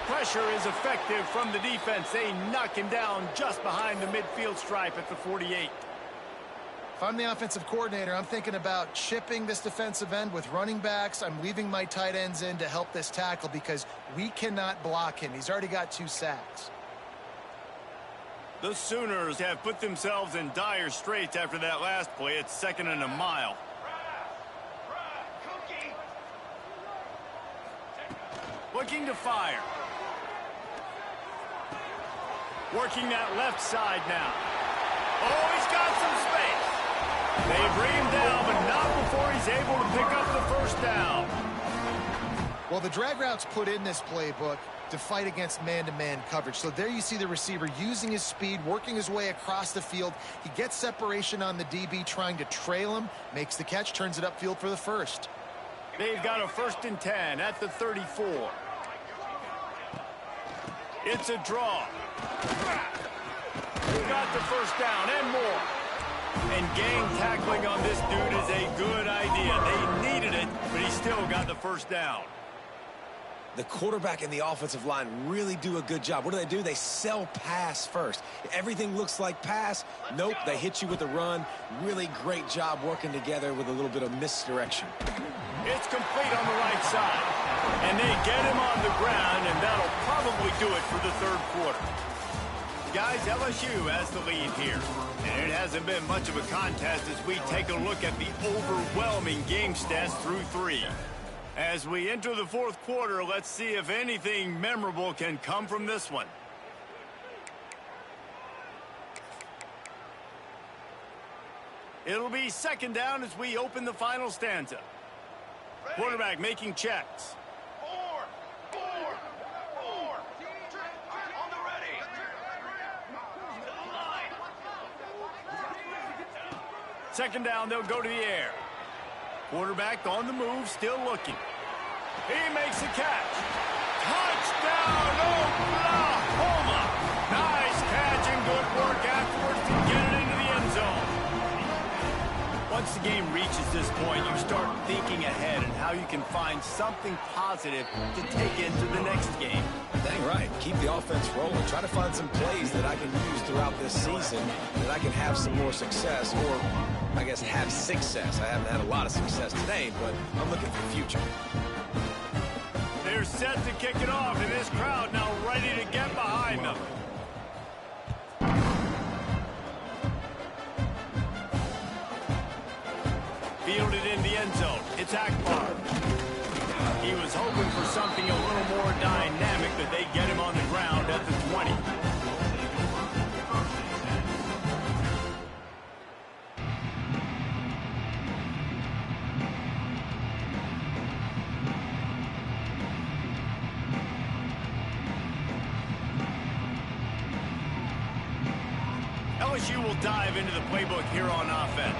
Pressure is effective from the defense. They knock him down just behind the midfield stripe at the 48. If I'm the offensive coordinator, I'm thinking about chipping this defensive end with running backs. I'm leaving my tight ends in to help this tackle because we cannot block him. He's already got 2 sacks. The Sooners have put themselves in dire straits after that last play. It's 2nd and a mile. Looking to fire. Working that left side now. Oh, he's got some space. They bring him down, but not before he's able to pick up the first down. Well, the drag route's put in this playbook to fight against man-to-man coverage. So there you see the receiver using his speed, working his way across the field. He gets separation on the DB, trying to trail him, makes the catch, turns it upfield for the first. They've got a 1st and 10 at the 34. It's a draw. Got the first down and more. And gang tackling on this dude is a good idea. They needed it, but he still got the first down. The quarterback and the offensive line really do a good job. What do? They sell pass first. Everything looks like pass. Nope, they hit you with a run. Really great job working together with a little bit of misdirection. It's complete on the right side. And they get him on the ground, and that'll probably do it for the 3rd quarter. Guys, LSU has the lead here. And it hasn't been much of a contest as we take a look at the overwhelming game stats through 3. As we enter the 4th quarter, let's see if anything memorable can come from this one. It'll be 2nd down as we open the final stanza. Quarterback making checks. 4. On the ready. To the line. 2nd down, they'll go to the air. Quarterback on the move, still looking. He makes a catch. Touchdown, Oklahoma! Nice catch and good work afterwards to get it into the end zone. Once the game reaches this point, you start thinking ahead and how you can find something positive to take into the next game. Dang right. Keep the offense rolling. Try to find some plays that I can use throughout this season that I can have some more success, or I guess have success. I haven't had a lot of success today, but I'm looking for the future. They're set to kick it off, and this crowd now ready to get behind them. Fielded in the end zone. It's Akbar. He was hoping for something a little more dynamic, but they get him on the ground at the 20. LSU will dive into the playbook here on offense.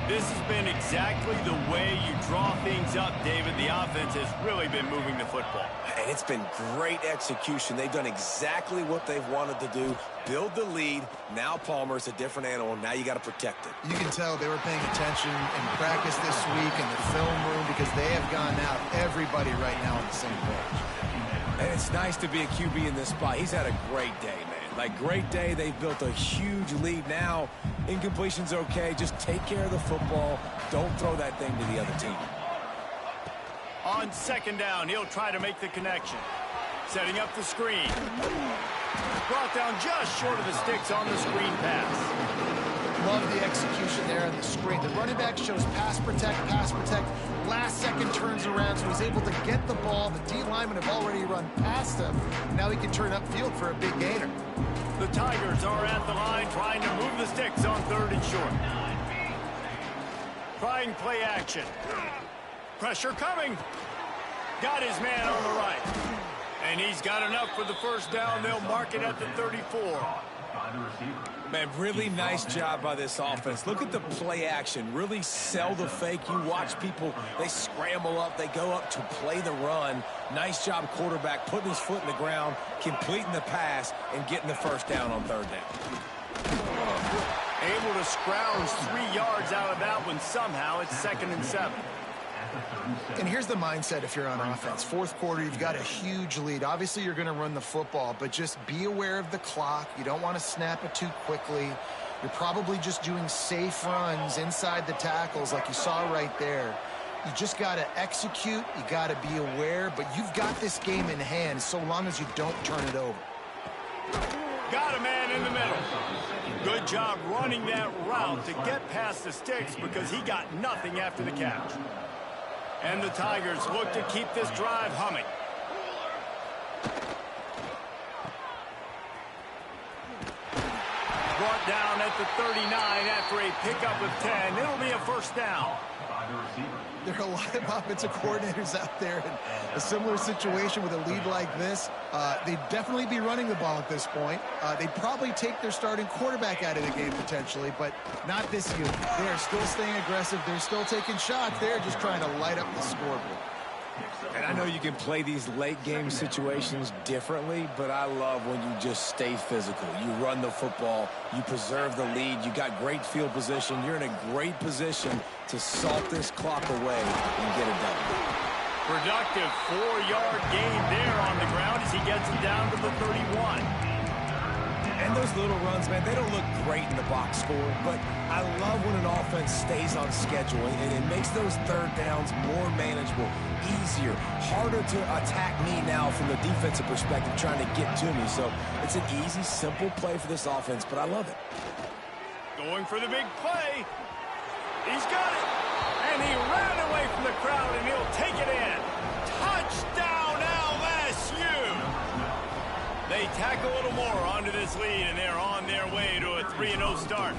This has been exactly the way you draw things up, David. The offense has really been moving the football. And it's been great execution. They've done exactly what they've wanted to do. Build the lead. Now Palmer's a different animal. Now you got to protect it. You can tell they were paying attention in practice this week in the film room because they have gone out, everybody right now on the same page. And it's nice to be a QB in this spot. He's had a great day, man. Like, great day. They've built a huge lead now. Incompletion's okay. Just take care of the football. Don't throw that thing to the other team. On second down, he'll try to make the connection. Setting up the screen. Brought down just short of the sticks on the screen pass. Love the execution there on the screen. The running back shows pass protect, last second turns around, so he's able to get the ball. The D linemen have already run past him. Now he can turn upfield for a big gainer. The Tigers are at the line trying to move the sticks on third and short. Trying play action. Pressure coming. Got his man on the right. And he's got enough for the first down. They'll mark it at the 34. Man, really nice job by this offense. Look at the play action. Really sell the fake. You watch people, they scramble up, they go up to play the run. Nice job, quarterback, putting his foot in the ground, completing the pass, and getting the first down on third down. Able to scrounge 3 yards out of that one somehow. It's 2nd and 7. And here's the mindset if you're on offense. Fourth quarter, you've got a huge lead. Obviously, you're going to run the football, but just be aware of the clock. You don't want to snap it too quickly. You're probably just doing safe runs inside the tackles like you saw right there. You just got to execute. You got to be aware, but you've got this game in hand so long as you don't turn it over. Got a man in the middle. Good job running that route to get past the sticks because he got nothing after the catch. And the Tigers look to keep this drive humming. Brought down at the 39 after a pickup of 10. It'll be a first down. There are a lot of offensive coordinators out there in a similar situation with a lead like this. They'd definitely be running the ball at this point. They'd probably take their starting quarterback out of the game potentially, but not this unit. They're still staying aggressive. They're still taking shots. They're just trying to light up the scoreboard. And I know you can play these late game situations differently, but I love when you just stay physical. You run the football, you preserve the lead, you got great field position, you're in a great position to salt this clock away and get it done. Productive 4-yard gain there on the ground as he gets it down to the 31. And those little runs, man, they don't look great in the box score, but I love when an offense stays on schedule, and it makes those third downs more manageable, easier, harder to attack me now from the defensive perspective trying to get to me. So it's an easy, simple play for this offense, but I love it. Going for the big play. He's got it. And he ran away from the crowd, and he'll take it in. Touchdown, LSU! They tack a little more onto this lead, and they're on their way to a 3-0 start.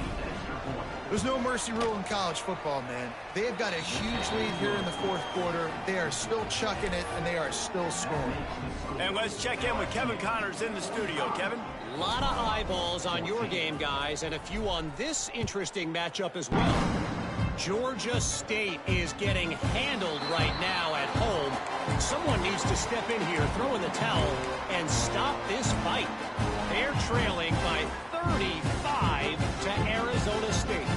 There's no mercy rule in college football, man. They have got a huge lead here in the fourth quarter. They are still chucking it, and they are still scoring. And let's check in with Kevin Connors in the studio. Kevin? A lot of eyeballs on your game, guys, and a few on this interesting matchup as well. Georgia State is getting handled right now at home. Someone needs to step in here, throw in the towel, and stop this fight. They're trailing by 35 to Arizona State.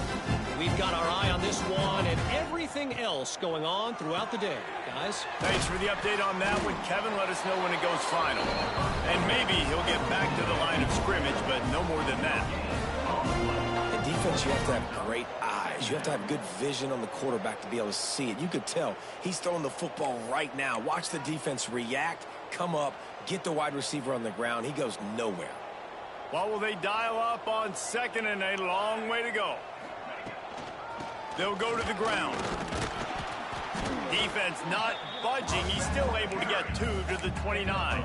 We've got our eye on this one and everything else going on throughout the day. Guys? Thanks for the update on that one, Kevin. Let us know when it goes final. And maybe he'll get back to the line of scrimmage, but no more than that. In defense, you have to have great eyes. You have to have good vision on the quarterback to be able to see it. You could tell he's throwing the football right now. Watch the defense react, come up, get the wide receiver on the ground. He goes nowhere. What will they dial up on second and a long way to go? They'll go to the ground. Defense not budging. He's still able to get 2 to the 29.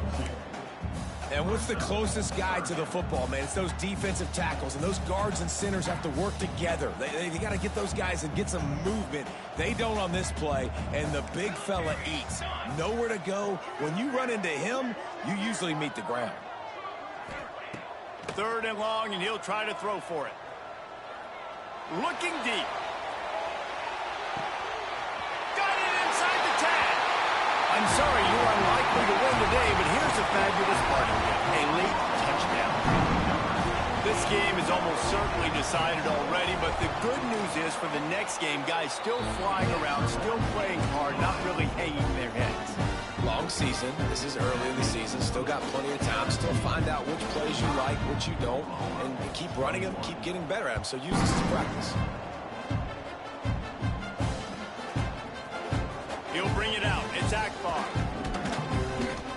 And what's the closest guy to the football, man? It's those defensive tackles, and those guards and centers have to work together. They got to get those guys and get some movement. They don't on this play, and the big fella eats. Nowhere to go. When you run into him, you usually meet the ground. 3rd and long, and he'll try to throw for it. Looking deep. Got it inside the 10. I'm sorry, you're unlikely to win today, but here's a fabulous part of it. A late touchdown. This game is almost certainly decided already, but the good news is for the next game, guys still flying around, still playing hard, not really hanging their heads. Long season. This is early in the season. Still got plenty of time. Still find out which plays you like, which you don't, and keep running them, keep getting better at them. So use this to practice. He'll bring it out. It's Akbar.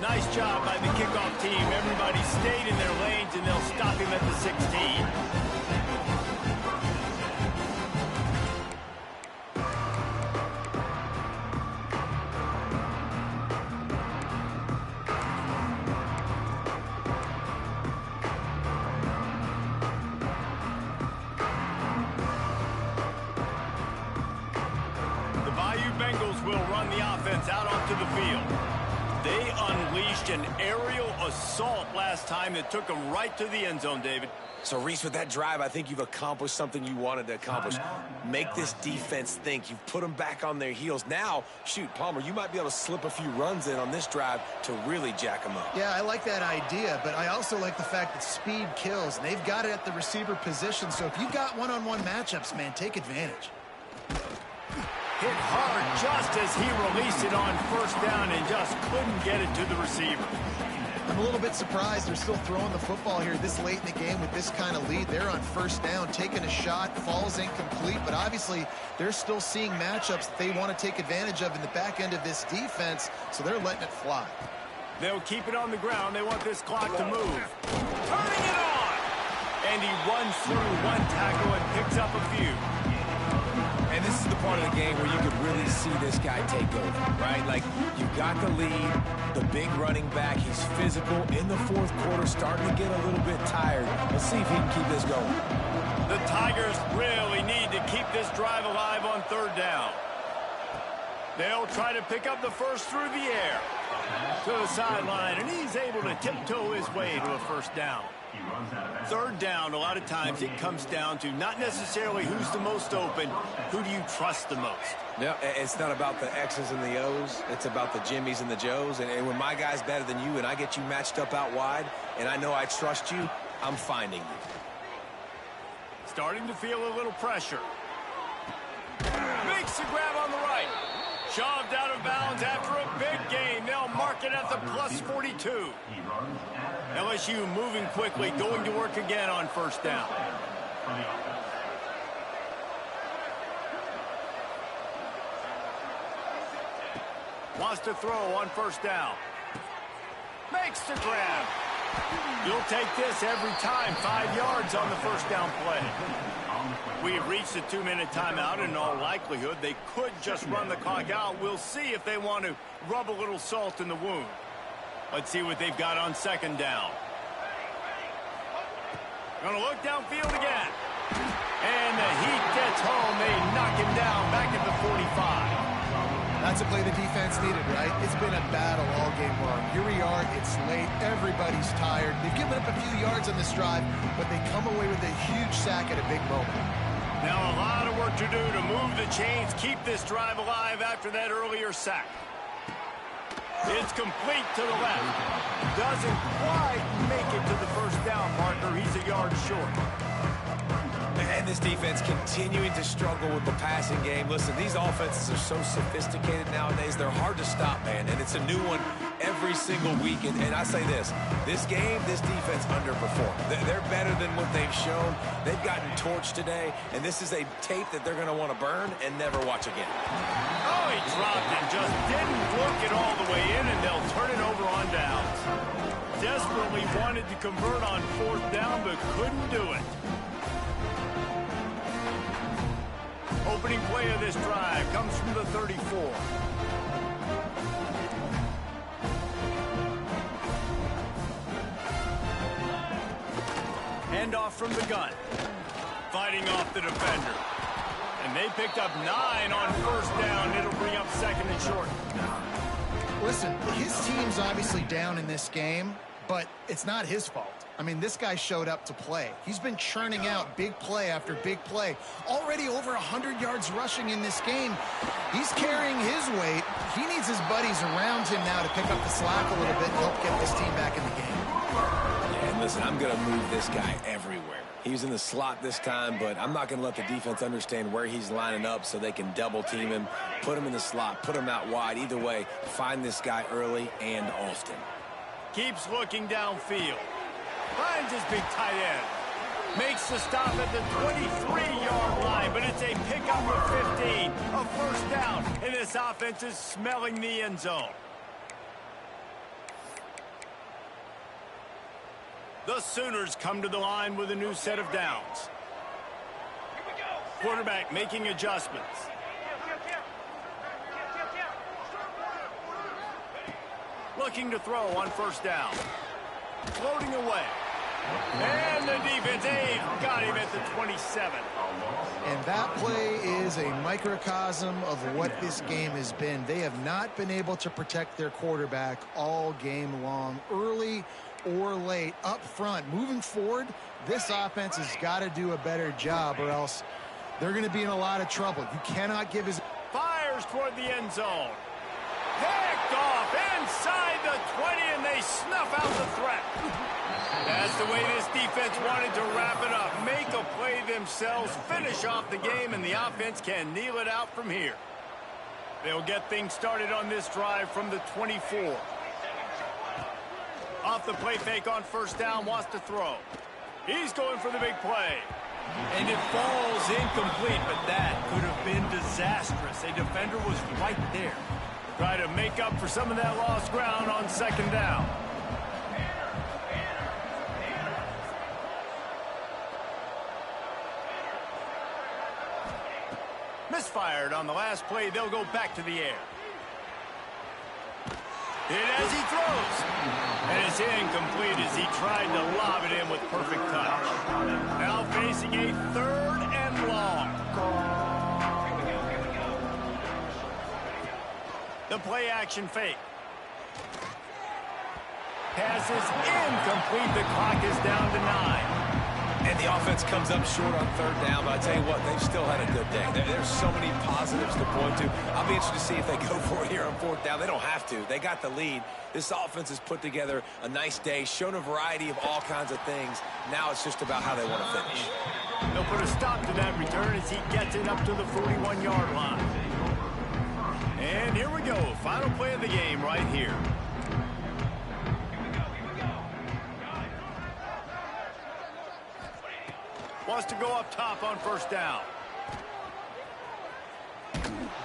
Nice job by the kickoff team. Everybody stayed in their lanes, and they'll stop him at the 16. Out onto the field. They unleashed an aerial assault last time that took them right to the end zone, David. So, Reese, with that drive, I think you've accomplished something you wanted to accomplish. Make this defense think. You've put them back on their heels. Now, shoot, Palmer, you might be able to slip a few runs in on this drive to really jack them up. Yeah, I like that idea, but I also like the fact that speed kills. And they've got it at the receiver position, so if you've got one-on-one matchups, man, take advantage. Hit hard just as he released it on 1st down and just couldn't get it to the receiver. I'm a little bit surprised they're still throwing the football here this late in the game with this kind of lead. They're on 1st down, taking a shot, falls incomplete, but obviously they're still seeing matchups that they want to take advantage of in the back end of this defense, so they're letting it fly. They'll keep it on the ground. They want this clock to move. Turning it on! And he runs through one tackle and picks up a few. And this is the part of the game where you could really see this guy take over, right? Like, you've got the lead, the big running back. He's physical in the 4th quarter, starting to get a little bit tired. Let's see if he can keep this going. The Tigers really need to keep this drive alive on 3rd down. They'll try to pick up the first through the air to the sideline, and he's able to tiptoe his way to a 1st down. 3rd down, a lot of times it comes down to not necessarily who's the most open, who do you trust the most? Yeah, it's not about the X's and the O's. It's about the Jimmys and the Joes. And when my guy's better than you and I get you matched up out wide and I know I trust you, I'm finding you. Starting to feel a little pressure. Makes the grab on the right. Shoved out of bounds after a big gain. They'll mark it at the plus 42. LSU moving quickly, going to work again on 1st down. Wants to throw on 1st down. Makes the grab. You'll take this every time. 5 yards on the 1st down play. We've reached the 2-minute timeout, and in all likelihood, they could just run the clock out. We'll see if they want to rub a little salt in the wound. Let's see what they've got on 2nd down. Gonna look downfield again. And the heat gets home. They knock him down back at the 45. That's a play the defense needed, right? It's been a battle all game long. Here we are. It's late. Everybody's tired. They've given up a few yards on this drive, but they come away with a huge sack at a big moment. Now a lot of work to do to move the chains, keep this drive alive after that earlier sack. It's complete to the left. Doesn't quite make it to the 1st down marker. He's a yard short. And this defense continuing to struggle with the passing game. Listen, these offenses are so sophisticated nowadays. They're hard to stop, man. And it's a new one every single week. And I say this game, this defense underperformed. They're better than what they've shown. They've gotten torched today. And this is a tape that they're going to want to burn and never watch again. Oh, he dropped it. Just didn't work it all the way in, and they'll turn it over on downs. Desperately wanted to convert on 4th down, but couldn't do it. Opening play of this drive comes from the 34. Handoff from the gun. Fighting off the defender. And they picked up 9 on 1st down. It'll bring up 2nd and short. Listen, his team's obviously down in this game, but it's not his fault. I mean, this guy showed up to play. He's been churning out big play after big play. Already over 100 yards rushing in this game. He's carrying his weight. He needs his buddies around him now to pick up the slack a little bit and help get this team back in the game. Yeah, and listen, I'm going to move this guy everywhere. He's in the slot this time, but I'm not going to let the defense understand where he's lining up so they can double team him, put him in the slot, put him out wide. Either way, find this guy early and often. Keeps looking downfield. Finds his big tight end. Makes the stop at the 23-yard line, but it's a pickup of 15. A first down, and this offense is smelling the end zone. The Sooners come to the line with a new set of downs. Quarterback making adjustments. Looking to throw on first down. Floating away. And the defense, got him at the 27. And that play is a microcosm of what this game has been. They have not been able to protect their quarterback all game long, early or late, up front. Moving forward, this offense has got to do a better job, or else they're going to be in a lot of trouble. You cannot give his... Fires toward the end zone. Picked off inside the 20, and they snuff out the threat. That's the way this defense wanted to wrap it up. Make a play themselves, finish off the game, and the offense can kneel it out from here. They'll get things started on this drive from the 24. Off the play fake on first down, wants to throw. He's going for the big play. And it falls incomplete, but that could have been disastrous. A defender was right there. Try to make up for some of that lost ground on second down. Misfired on the last play. They'll go back to the air. Hit as he throws. And it's incomplete as he tried to lob it in with perfect touch. Now facing a third and long. The play action fake. Pass is incomplete. The clock is down to 9. And the offense comes up short on third down, but I tell you what, they've still had a good day. There's so many positives to point to. I'll be interested to see if they go for it here on fourth down. They don't have to. They got the lead. This offense has put together a nice day, shown a variety of all kinds of things. Now it's just about how they want to finish. They'll put a stop to that return as he gets it up to the 41-yard line. And here we go. Final play of the game right here. Wants to go up top on first down.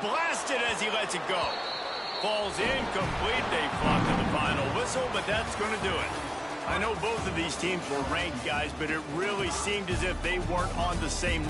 Blasted as he lets it go. Falls incomplete. They flopped to the final whistle, but that's going to do it. I know both of these teams were ranked, guys, but it really seemed as if they weren't on the same